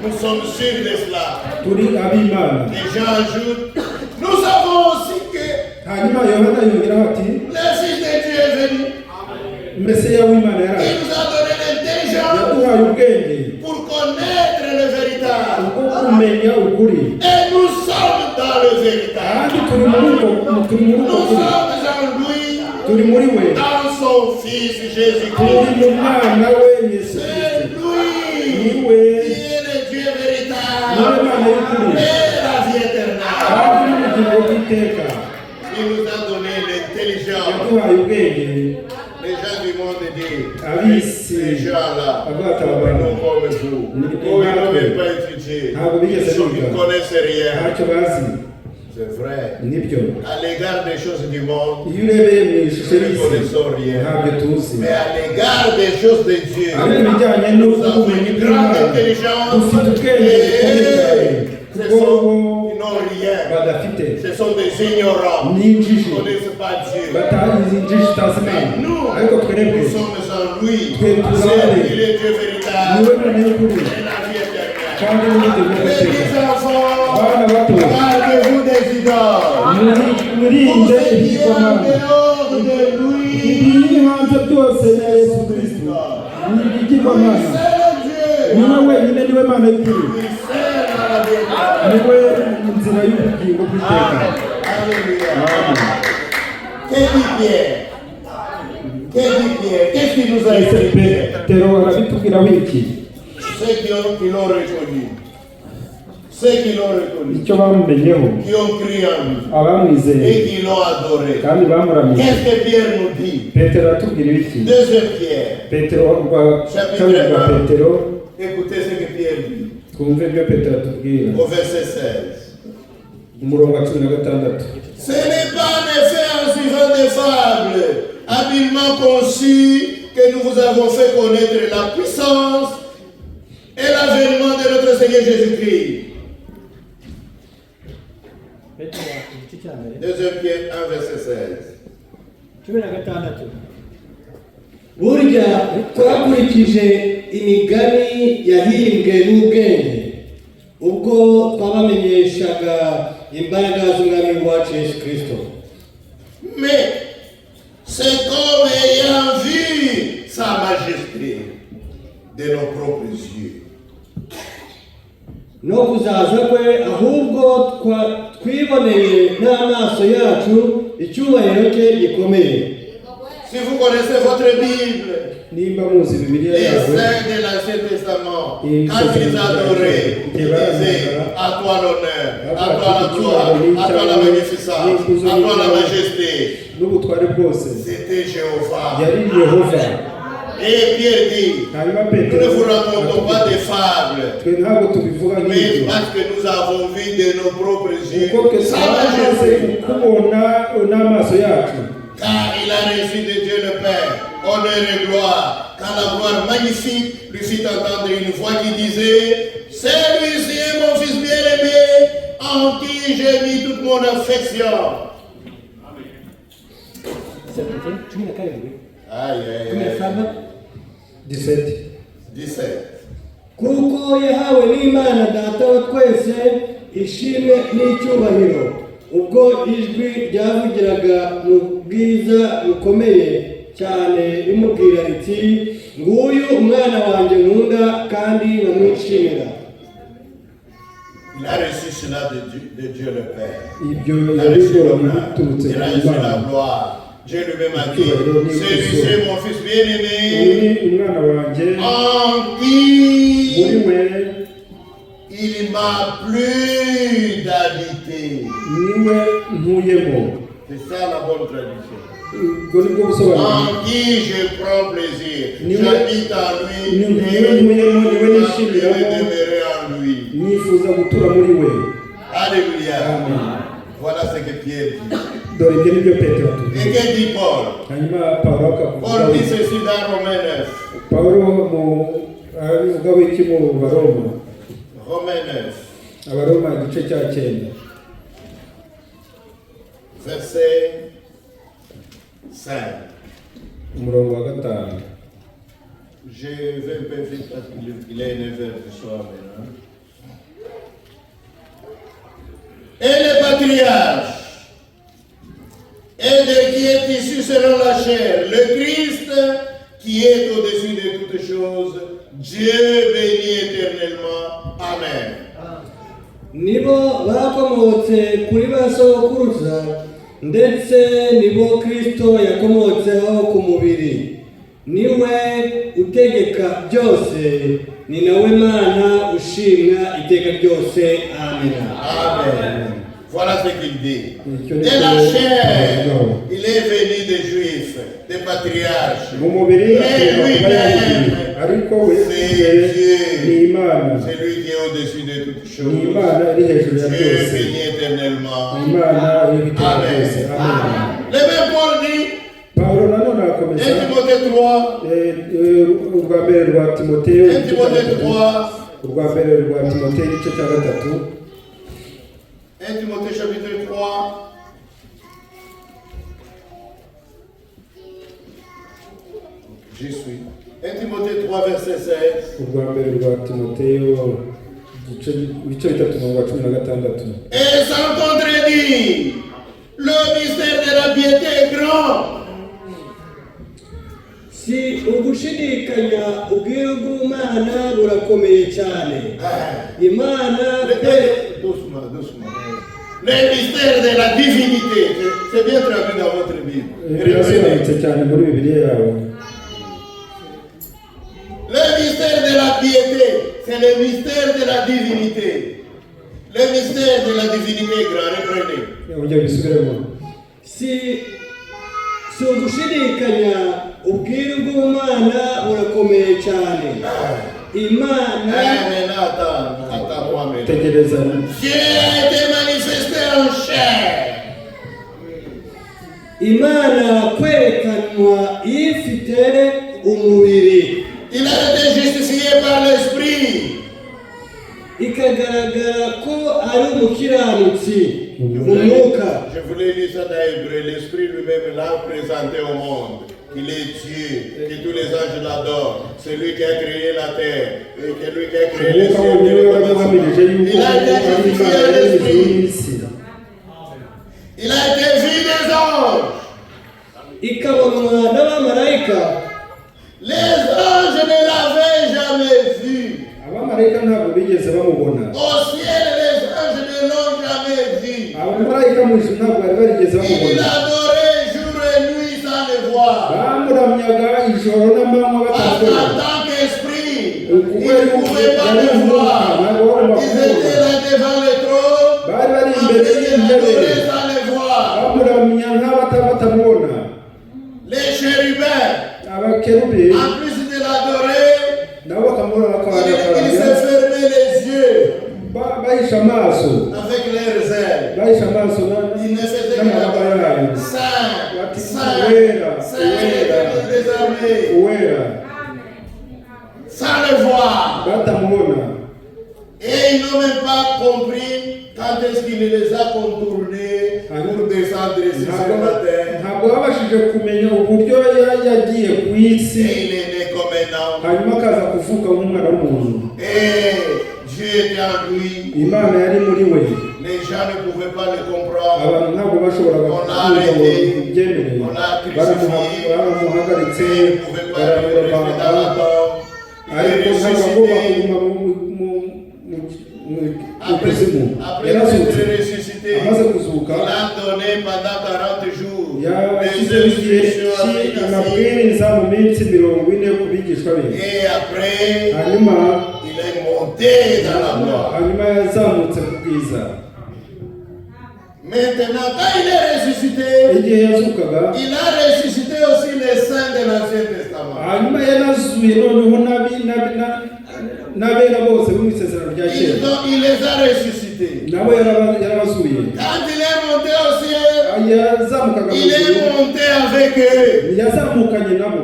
Nous sommes sûrs de cela. Les gens ajoutent: nous savons aussi que le Fils de Dieu est venu. Il nous a donné l'intelligence pour connaître le véritable. Et nous sommes dans le véritable. Nous sommes en lui, dans son Fils Jésus-Christ. C'est lui qui est le Dieu véritable et la vie éternelle. Il nous a donné l'intelligence. Les gens du monde disent: ces gens-là, nous comme vous, ils ne veulent pas étudier, ils ne connaissent rien. C'est vrai. À l'égard des choses du monde, nous ne connaissons rien. Mais à l'égard des choses de Dieu, nous avons une grande intelligence. Et ils n'ont rien. Ce sont des ignorants. Ils ne connaissent pas Dieu. Mais nous sommes en lui. Il est Dieu véritable. Et la vie éternelle. Les enfants, gardez-vous des idoles. Vous êtes en dehors de lui. C'est le Dieu. Que dit Pierre? Qu'est-ce qu'il nous a expliqué? Ceux qui l'ont reconnu. Ceux qui l'ont reconnu. Qui ont crié en lui. Et qui l'ont adoré. Qu'est-ce que Pierre nous dit? 2 Pierre. Chapitre 1. Écoutez ce que Pierre dit. Au verset 16. Ce n'est pas en effet en suivant des fables habilement conçues que nous vous avons fait connaître la puissance et l'avènement de notre Seigneur Jésus-Christ. 2 Pierre 1 verset 16. burya twakurikije imigani yahimbwe n'ubwenge ubwo twabamenyeshaga imbaraga z'umwami wacu Yesu Kristo. Mais c'est comme ayant vu sa majesté de nos propres yeux. No kuzaza kwe ahubwo twiboneye n'amaso yacu icyubahiro cye gikomeye. Si vous connaissez votre Bible, nimba muzi bibiliya les yawe saints de l'Ancien Testament, Et quand ça, ils adoraient, ils disaient à toi l'honneur, à toi la gloire, à toi la magnificence, à toi la majesté. n'ubutware bwose C'était Jéhovah. yari Yehova. Et Pierre dit, Hanyuma nous ne Petero vous racontons pas des fables, twe ntabwo tubivuga mais nk'ibyo parce que nous avons vu de nos propres yeux kuko twe sa twamaze majesté. kubona n'amaso yacu, Car il a reçu de Dieu le Père honneur et gloire, quand la gloire magnifique lui fit entendre une voix qui disait, celui-ci est mon fils bien-aimé, en qui j'ai mis toute mon affection. Aïe, aïe, aïe. 17 17. kuko yahawe n'Imana Data wa twese ishimwe n'icyubahiro ubwo ijwi ryavugiraga mu bwiza bukomeye cyane rimubwira riti nguyu umwana wanjye nkunda kandi nkamwishimira. Il a reçu cela de Dieu le Père. ibyo Il a reçu yabibonye l'honneur. biturutse Il a ku reçu la Mana. gloire. Dieu lui-même a dit, celui-ci est mon fils uyu bien-aimé, ni umwana wanjye en muri qui we il m'a plu d'habiter. niwe ntuyemo. C'est ça la bonne traduction. ubwo ni bwo busobanuro. En qui je prends plaisir. J'habite en lui niwe et ntuyemo, niwe je vais nishimiramo, demeurer en lui. nifuza gutura muri we. Alléluia. Amen. Voilà ce que Pierre dit. dore ibyo ni byo Petero Et atuvuga. que dit Paul? hanyuma Pawulo Paul akavuga, dit ceci dans Romains 9. Pawulo avuga iki mu Baroma, Romains 9, Abaroma igice cya 9 verset 5. umurongo wa 5. Je vais un peu vite parce qu'il est 9h du soir maintenant. Et les patriarches, et de qui est issu selon la chair, le Christ qui est au-dessus de toutes choses, Dieu béni éternellement. Amen. Nibo bakomotse kuri ba sokuruza ndetse nibo Kristo yakomotseho ku mubiri, niwe utegeka byose, ni nawe Mana ushimwa iteka ryose. Amen. Amen. Voilà ce qu'il dit. De la chair, il est venu des Juifs, des patriarches. mu mubiri Mais lui-même, ariko we ni Imana, c'est lui qui est au-dessus de toutes ni choses. Imana iri hejuru ya Dieu byose, béni éternellement. ni Imana y'ibiteka byose. Amen. Amen. Le même Paul dit, Pawulo nanone 1 arakomeza, Timothée 3, urwa mbere rwa Timoteyo 1 igice cya Timothée 3, 3, urwa mbere rwa Timoteyo igice cya 3, 1 Timothée chapitre 3, j'y suis. 1 Timothée 3, verset 16. urwa mbere rwa Timoteyo ibice 3 umurongo wa 16. Et sans contredire, le mystère de la piété est grand. Si ugushidikanya ubwiru bw'Imana burakomeye cyane. Imana Doucement, doucement. Le mystère de la divinité, c'est bien traduit dans votre Bible. birasobanutse cyane muri Bibiliya yawe. Le mystère de la piété, c'est le mystère de la divinité. Le mystère de la divinité est grand, reprenez. ongera bisubiremo. si ugushidikanya ubwiru bw'Imana burakomeye cyane. Imana Maintenant, attends-moi maintenant. tegereza. Dieu a été manifesté en chair. Imana kwerekanwa ifite umubiri, Il a été justifié par l'Esprit. ikagaragara ko ari umukiranutsi mu mwuka. Je voulais lire ça dans Hébreu. L'Esprit lui-même l'a présenté au monde. Il est Dieu, que tous les anges l'adorent. C'est lui qui a créé la terre, et c'est lui qui a créé les umwuka cieux. wonyine waramuhamirije yuko Il a été ari justifié Imana à y'ijuru l'Esprit. n'isi. Il a été vu des anges. Ikabonwa n'abamarayika. Les anges ne l'avaient jamais vu. abamarayika ntabwo bigeze bamubona. Au ciel, les anges ne l'ont jamais vu. abamarayika mu ijuru ntabwo bari barigeze Il bamubona. l'adorait jour et nuit sans le voir. bamuramyaga ijoro n'amanywa Parce qu'en batakora. tant qu'esprit, ils ne pouvaient pas le voir. Ils étaient là devant le trône, bari bari en imbere train y'intebe d'adorer sans le voir. bamuramya nk'abatamubona. Les chérubins, Abakerubi en plus de l'adorer, nabo bakamubona ils se bakabaramya fermaient les yeux bahisha amaso avec leurs ailes. bahisha amaso Ils ne faisaient que n'amababa yayo. l'adorer. Saint, Saint, Uwera, Saint, uwera, l'Éternel des armées, uwera, sans le voir. batamubona. Et ils n'ont même pas compris quand est-ce qu'il les a contournés pour descendre ici sur la terre. Ntabwo babashije kumenya uburyo yagiye ku isi Et il est né comme un homme. hanyuma akaza kuvuka nk'umwana w'umuntu. Et Dieu était en lui. Imana yari muri we. Les gens ne pouvaient pas le comprendre. Abantu ntabwo bashoboraga kubyemera. Baramuhagaritse baramurwanya, ariko ntabwo agomba kuguma mu kuzimu. Yarazutse, amaze kuzuka yashyizeho igihe cy'amabwiriza mu minsi 40 ku bigishwa be. Hanyuma yazamutse ku bwiza. Maintenant, quand il est ressuscité, igihe yazukaga il a ressuscité aussi les saints de l'Ancien Testament. hanyuma yanazuye noneho n'abera bose bo mu isezerano rya kera. Il les a ressuscités. nabo yarabazuye. Quand il est monté au ciel, yazamukaga mu il est ijuru, monté avec eux. yazamukanye nabo.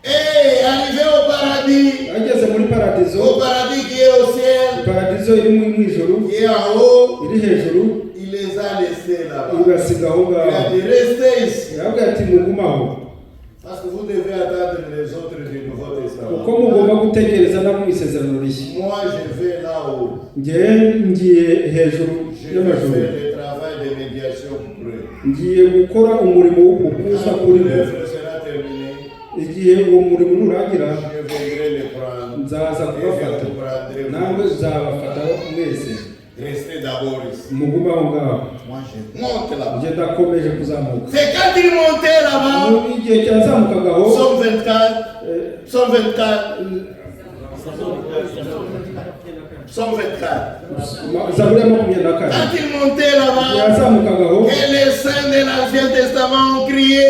Et arrivé au paradis, ageze muri paradizo, au paradis qui est au ciel, paradizo iri mu ijuru, qui est en haut, iri hejuru, il les a laissés là-bas. ibasiga aho Il a ngaho. dit restez ici. yababwiye ati mugumaho Parce que vous devez attendre les autres du Nouveau Testament. kuko mugomba gutegereza no mu isezerano rishya. Moi, je vais là-haut. ngiye ngiye hejuru Je vais y'amajuru, faire le travail de médiation pour eux. ngiye gukora umurimo w'ubukuza Quand kuri bo. l'œuvre sera terminée, igihe uwo murimo nurangira je viendrai les prendre. nzaza Et je kubafata, vous prendrai namwe vous. nzabafata mwese. Restez d'abord ici. mugume aho ngaho. Moi, je monte là-bas. njye ndakomeje kuzamuka. C'est quand il montait là-bas, Mu igihe cyazamukagaho, Psaume 24, Psaume 24, Psaume 24. Zaburi ya 24. Quand il montait là-bas, yazamukagaho, et les saints de l'Ancien Testament ont crié,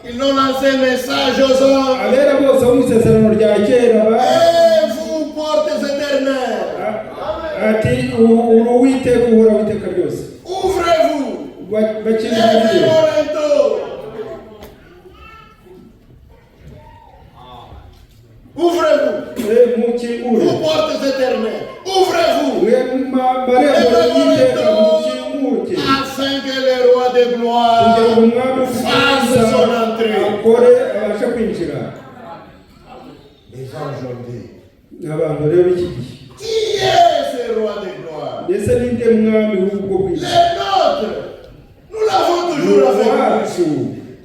ils ont lancé un message aux hommes. abera bose bo mu isezerano rya kera Et vous, portes éternelles, ati uwiteka uhora witeka ryose, ouvrez-vous. bakiri Levez vos linteaux. Ouvrez-vous. mukingure, Vous, portes éternelles, ouvrez-vous. marembo y'iteka mukinguke, Afin que le roi de kugira ngo gloire umwami fasse son entrée. akore abashe kwinjira. Les gens aujourd'hui. abantu rero b'iki gihe, Qui est ce roi de gloire? mbese ninde mwami w'ubwo bwiza? Les nôtres. Nous l'avons toujours avec nous. wacu.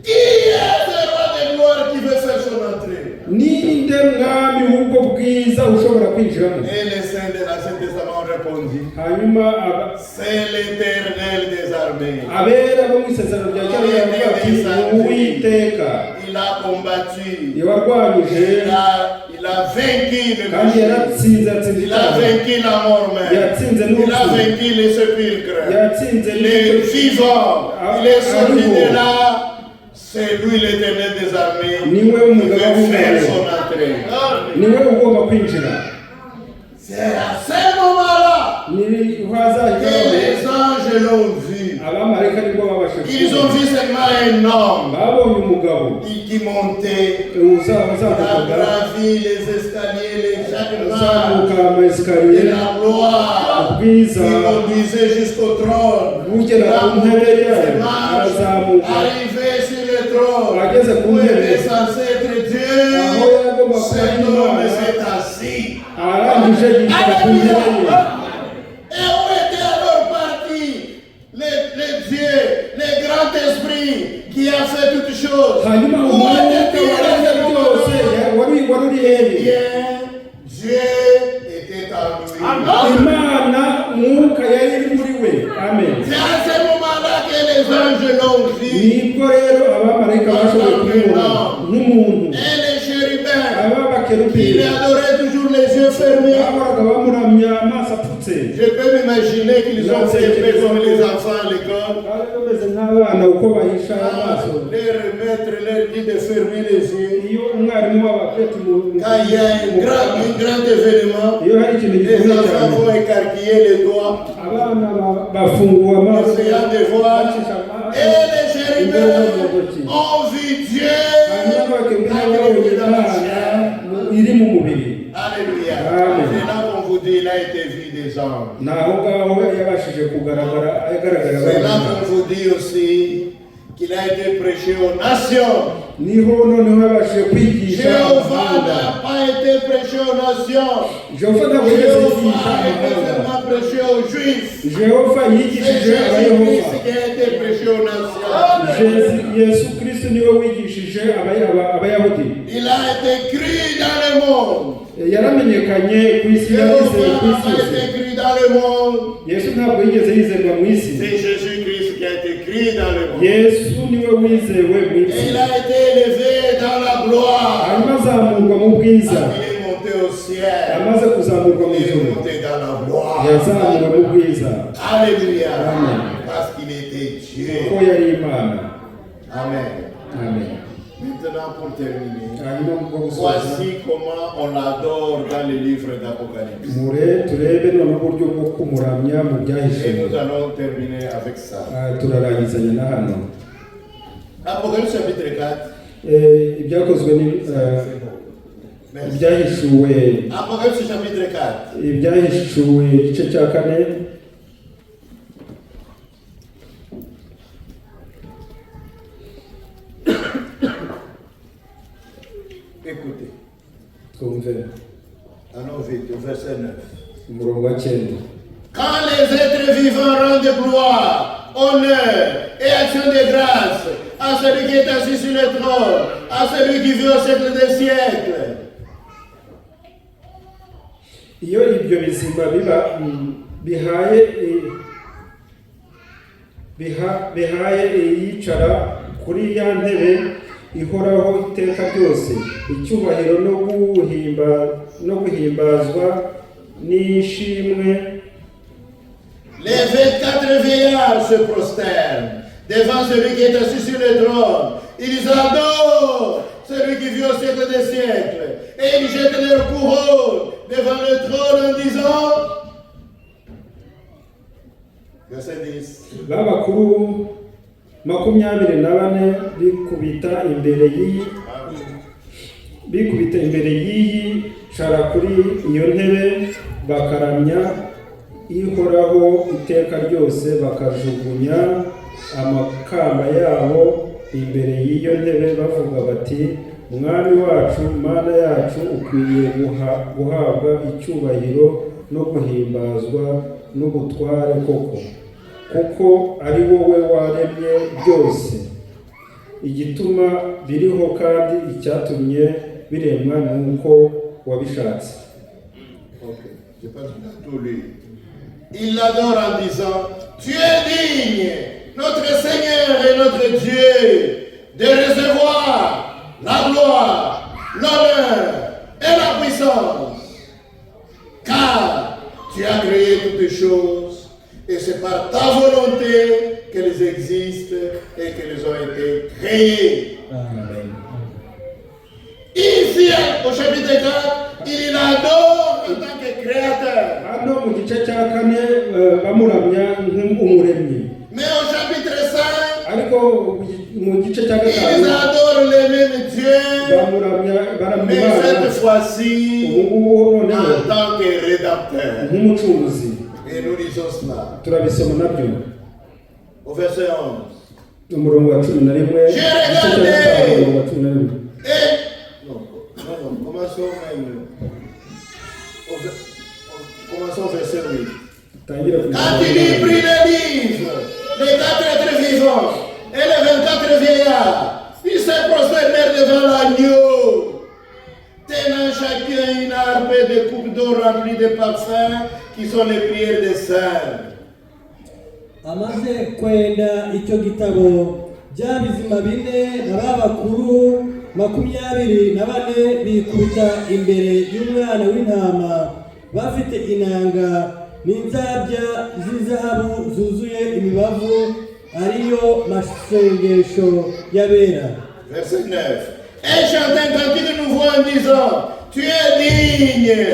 Qui est ce roi de gloire qui veut faire son entrée? ninde mwami w'ubwo bwiza ushobora kwinjiramo? Et les saints de l'Ancien Testament ont répondu, hanyuma c'est l'Éternel des armées. abera bo mu isezerano rya kera baravuga ati uwiteka Il a combattu. yawarwanyije Il a vaincu le kandi péché. yaratsinze, atsinze Il a icyaha, vaincu la mort même. yatsinze Il a n'urupfu, vaincu les sépulcres. yatsinze Il est vivant. Il est sorti de là. C'est lui l'Éternel des armées. Niwe Qui veut umugaba faire w'ingabo, son entrée. niwe ugomba kwinjira. C'est à ce moment-là ni que hazahita les anges l'ont vu. abamarayika nibwo babashe Ils ont vu seulement un homme babonye umugabo qui montait. Il a uzamukaga gravi les escaliers, les chaque uzamuka marche amayesikariye, de la gloire. ubwiza Il conduisait jusqu'au trône. bugera ku ntebe yayo, arazamuka Arrivé sur le trône, ageze ku où ntebe était censé être Dieu, aho yagomba kuba cet homme Imana, s'est assis. arangije yicara ku ntebe ye. Et où était alors parti les dieux, les grands esprits qui a fait toutes choses? hanyuma Où umwuka était-il à waremye ce byose moment-là? wari uri hehe? Bien, Dieu était en lui. Imana mwuka yari iri muri we. Amen. C'est à ce moment-là que les anges l'ont vu. nibwo rero abamarayika bashobora Il adorait toujours les yeux fermés. Je peux m'imaginer qu'ils ont fait comme les enfants à l'école. Leur maître leur dit de fermer les yeux. Quand il y a un grand événement, les enfants vont écarquiller les doigts, essayant de voir. Et les chérubins ont vu Dieu. Alléluia. C'est là qu'on vous dit, il a été vu des anges. C'est là qu'on vous dit aussi qu'il a été prêché aux nations. Jéhovah n'a pas été prêché aux nations. Jéhovah a été seulement prêché aux Juifs. C'est Jésus-Christ qui a été prêché aux nations. Il a été cru dans le monde. Jéhovah a été cru dans le monde. C'est Jésus-Christ qui a été cru dans le monde. Et il a été élevé dans la gloire. Il est monté au ciel. Il est monté dans la gloire. Alléluia. Parce qu'il était Dieu. Amen. Maintenant, pour terminer, voici comment on l'adore dans le livre d'Apocalypse. Et nous allons terminer avec ça. Apocalypse chapitre 4. Apocalypse chapitre 4. Écoutez. Allons vite, au verset 9. Quand les êtres vivants rendent gloire, honneur et action de grâce à celui qui est assis sur le trône, à celui qui vit au siècle des siècles. Iyo ibyo bizima bihaye yicara kuri ya ntebe ihoraho iteka ryose, icyubahiro no guhimbazwa n'ishimwe. Les 24 vieillards se prosternent devant celui qui est assis sur le trône. Ils adorent celui qui vit au siècle des siècles. Et ils jettent leur couronne devant le trône en disant, verset 10. Babakuru 24 bikubita imbere y'iyi cara kuri iyo ntebe, bakaramya ihoraho iteka ryose, bakajugunya amakamba yabo imbere y'iyo ntebe bavuga bati, mwami wacu, mana yacu, ukwiye guhabwa icyubahiro no guhimbazwa n'ubutware kuko ari wowe waremye byose, igituma biriho kandi icyatumye biremwa nuko wabishatse. Okay. Je pense que tout lui. Il l'adore en disant, tu es digne, notre Seigneur et notre Dieu, de recevoir la gloire, l'honneur et la puissance. Car tu as créé toutes les choses et c'est par ta volonté qu'elles existent et qu'elles ont été créées. Amen. Ici, au chapitre 4, il l'adore en tant que créateur. Mais au chapitre 5, ils adorent le même Dieu, mais cette fois-ci en tant que rédempteur. Et nous lisons cela. Au verset 11. J'ai regardé. Et non, commençons même. Commençons au verset 8. Quand il prit les livres, les 4 êtres vivants et les 24 vieillards, ils se prosternèrent devant l'agneau, tenant chacun une harpe et des coupes d'eau remplies de parfums qui sont les prières des saints. Amaze kwenda icyo gitabo, bya bizima bine n'abakuru 24 bikubita imbere y'umwana w'intama bafite inanga n'inzabya z'izahabu zuzuye imibavu ariyo masengesho y'abera. Verset 9. Et chante un cantique nouveau en disant, tu es digne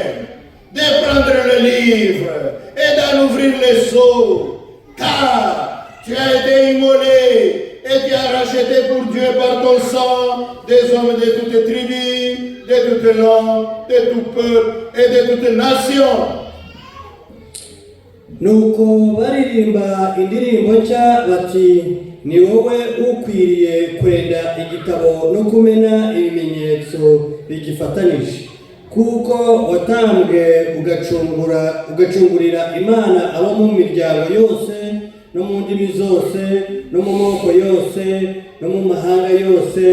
de prendre le livre et d'en ouvrir les sceaux, car tu as été immolé et tu as racheté pour Dieu par ton sang des hommes de toutes tribus, de toutes langues, de tout peuple et de toutes nations. Nuko baririmba indirimbo nshya bati, ni wowe ukwiriye kwenda igitabo no kumena ibimenyetso bigifatanije, kuko watambwe ugacungurira Imana abo mu miryango yose no mu ndimi zose no mu moko yose no mu mahanga yose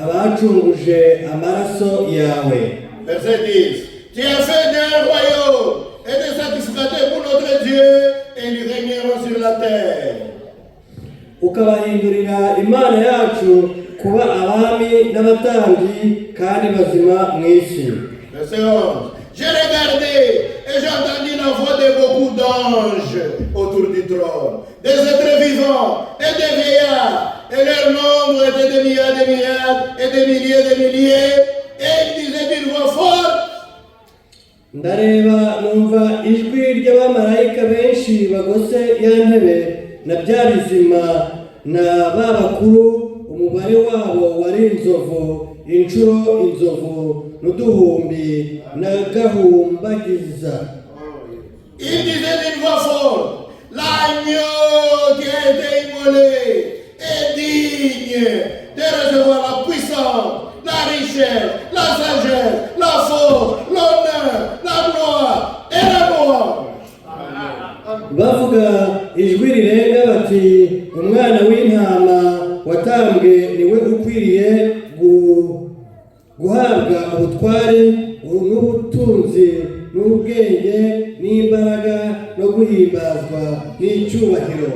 abacunguje amaraso yawe. Verset 10. Tu as fait d'un royaume et des sacrificateurs pour notre Dieu et nous régnerons sur la terre. Ukabahindurira Imana yacu kuba abami n'abatambyi kandi bazima mu isi. Verset 11. J'ai regardé et j'ai entendu la voix de beaucoup d'anges autour du trône, des êtres vivants et des vieillards, et leur nombre était de milliards et de milliers, et ils disaient d'une voix forte, ndareba numva ijwi ry'abamarayika benshi bagose ya ntebe na bya bizima na ba bakuru, umubare wabo wari inzovu n'uduhumbi n'agahumbagiza. ils disaient d'une voix forte, l'agneau qui a été immolé est digne de recevoir la puissance, la richesse, la sagesse, la force, l'honneur, la gloire et la gloire. Bavuga ijwi rirenga bati, umwana w'intama watambwe niwe ukwiriye guhabwa ubutware n'ubutunzi n'ubwenge n'imbaraga no guhimbazwa n'icyubahiro.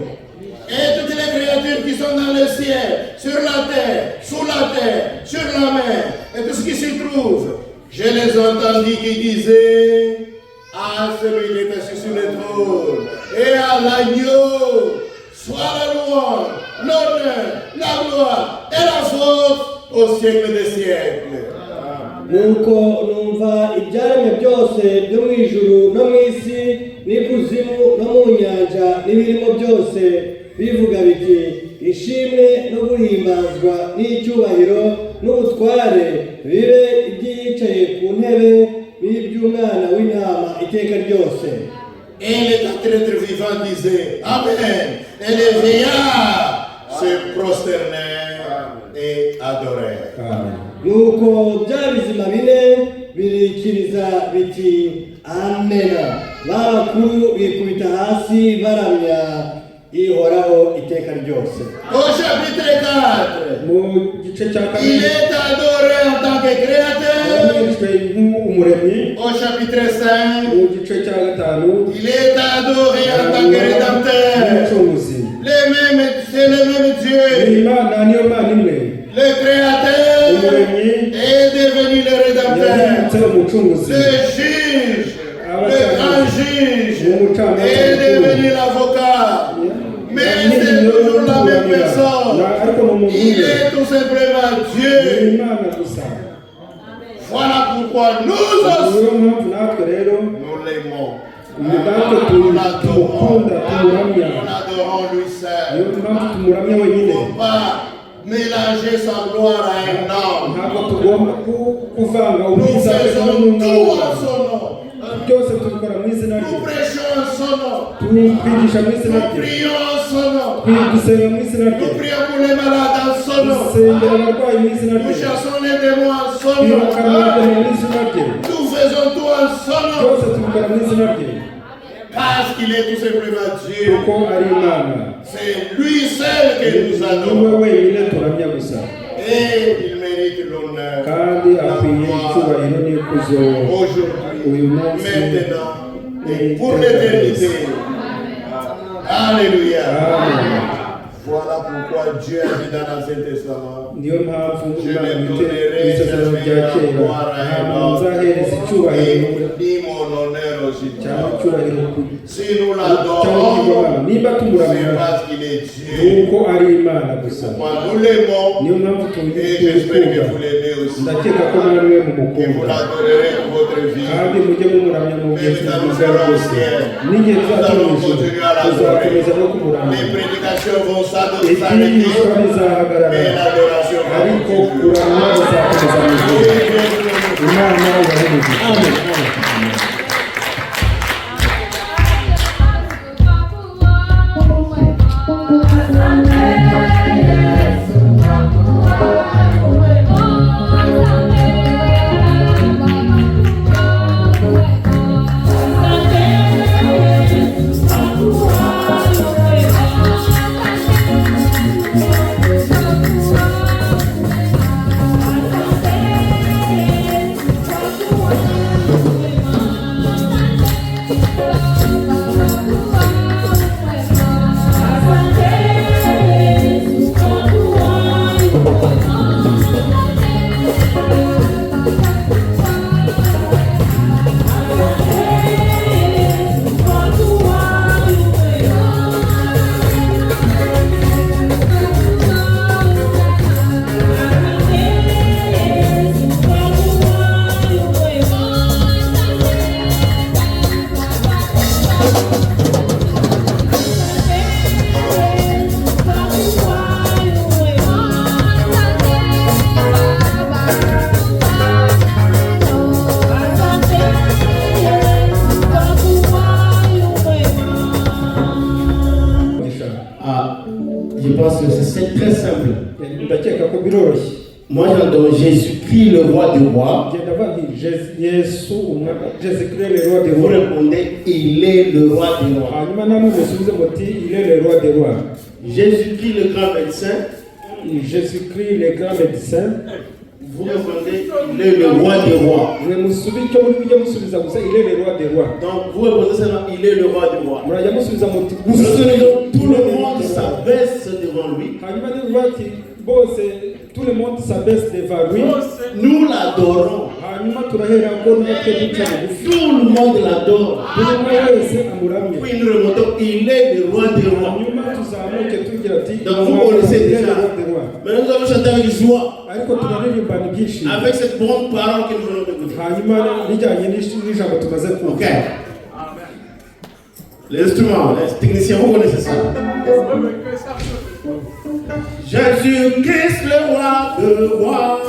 Et toutes les créatures qui sont dans le ciel, sur la terre, sous la terre, sur la mer, et tout ce qui s'y trouve, je les entendis qui disaient à celui qui est assis sur le trône et à l'agneau, soit la louange, l'honneur, la gloire et la force au siècle des siècles. Nuko numva ibyaremwe byose byo mu ijuru no mu isi n'ikuzimu no mu nyanja n'ibirimo byose bivuga biti, ishimwe no guhimbazwa n'icyubahiro n'ubutware bibe ibyiyicaye ku ntebe n'iby'umwana w'intama iteka ryose. Et les quatre êtres vivants disaient Amen. Et les vieillards se prosternèrent et adorèrent. Nuko bya bizima bine birikiriza biti amena, bakuru bikubita hasi baramya ihoraho iteka ryose. Au chapitre 4, mu gice cya il kabiri est adoré en tant que créateur. yanyujwe nk'umuremyi. Au chapitre 5, mu gice cya gatanu il est adoré en tant que rédempteur. umucunguzi. C'est le même Dieu. Imana niyo Mana imwe. Le créateur umuremyi est devenu le rédempteur. yahindutse umucunguzi. Le juge, le grand juge est devenu l'avocat. Mais c'est toujours la même personne. Il est tout simplement Dieu. Voilà pourquoi nous aussi, nous l'aimons. Nous l'adorons lui seul. Il ne faut pas mélanger sa gloire à un homme. Nous faisons tout en son nom. Nous prêchons en son nom. Nous prions en son nom. Nous prions pour les malades en son nom. Nous chassons les démons en son nom. Nous faisons tout en son nom. Parce qu'il est tout simplement Dieu. C'est lui seul que nous adorons. Et il mérite l'honneur, la gloire, aujourd'hui, maintenant et pour l'éternité. Alléluia. Voilà pourquoi Dieu a dit dans l'Ancien Testament, niyo mpamvu je Imana ne mu donnerai isezerano rya jamais la kera gloire à ntabwo un nzahereza icyubahiro homme et ni mon honneur aussi. cyangwa icyubahiro Si nous cyangwa l'adorons, ikigwamana niba c'est tumuramya parce qu'il est Dieu. nuko ari Imana gusa Moi, nous l'aimons niyo mpamvu et j'espère que tumukunda vous l'aimez aussi. ndakeka ko namwe Que vous mumukunda l'adorerez pour votre vie. kandi mujye mumuramya mu gihe cy'ubuzima bwose n'igihe tuzatumije tuzakomeza no kumuramya Les prédications vont s'arrêter, ibyigishwa bizahagarara mais l'adoration va ariko continuer. kuramya bizakomeza mu gihe Imana irahumuriza. Je pense que c'est très simple. ndakeka ko biroroshye Moi j'adore Jésus-Christ, le roi des rois. ngenda bavuga Yesu umwami Jésus-Christ le roi des Vous rois répondez, il est le roi des rois. hanyuma namwe musubize muti il est le roi des rois. Jésus-Christ, le grand médecin. Jésus-Christ le grand médecin. Vous répondez, il est le roi des rois. mwe musubize icyo muri kujya musubiza gusa il est le roi des rois. Donc vous répondez seulement, il est le roi des rois. murajya musubiza muti Tout le monde s'abaisse devant lui. hanyuma niba bati bose tout le monde s'abaisse devant lui. Nous l'adorons. hanyuma turahera ko natwe duca bugufi. Tout le monde l'adore. buri umwe wese amuramye. Puis nous remontons, il est le roi des rois. hanyuma tuzamuke tugira ati Donc vous connaissez il est déjà. le roi des rois. Mais nous allons chanter avec joie. ariko turaririmbana ibyishimo Avec cette bonne parole que nous venons d'écouter. hanyuma rijyanye n'ijambo tumaze Ok. kumva. Les instruments, les techniciens, vous connaissez ça. Jésus-Christ, le roi de rois.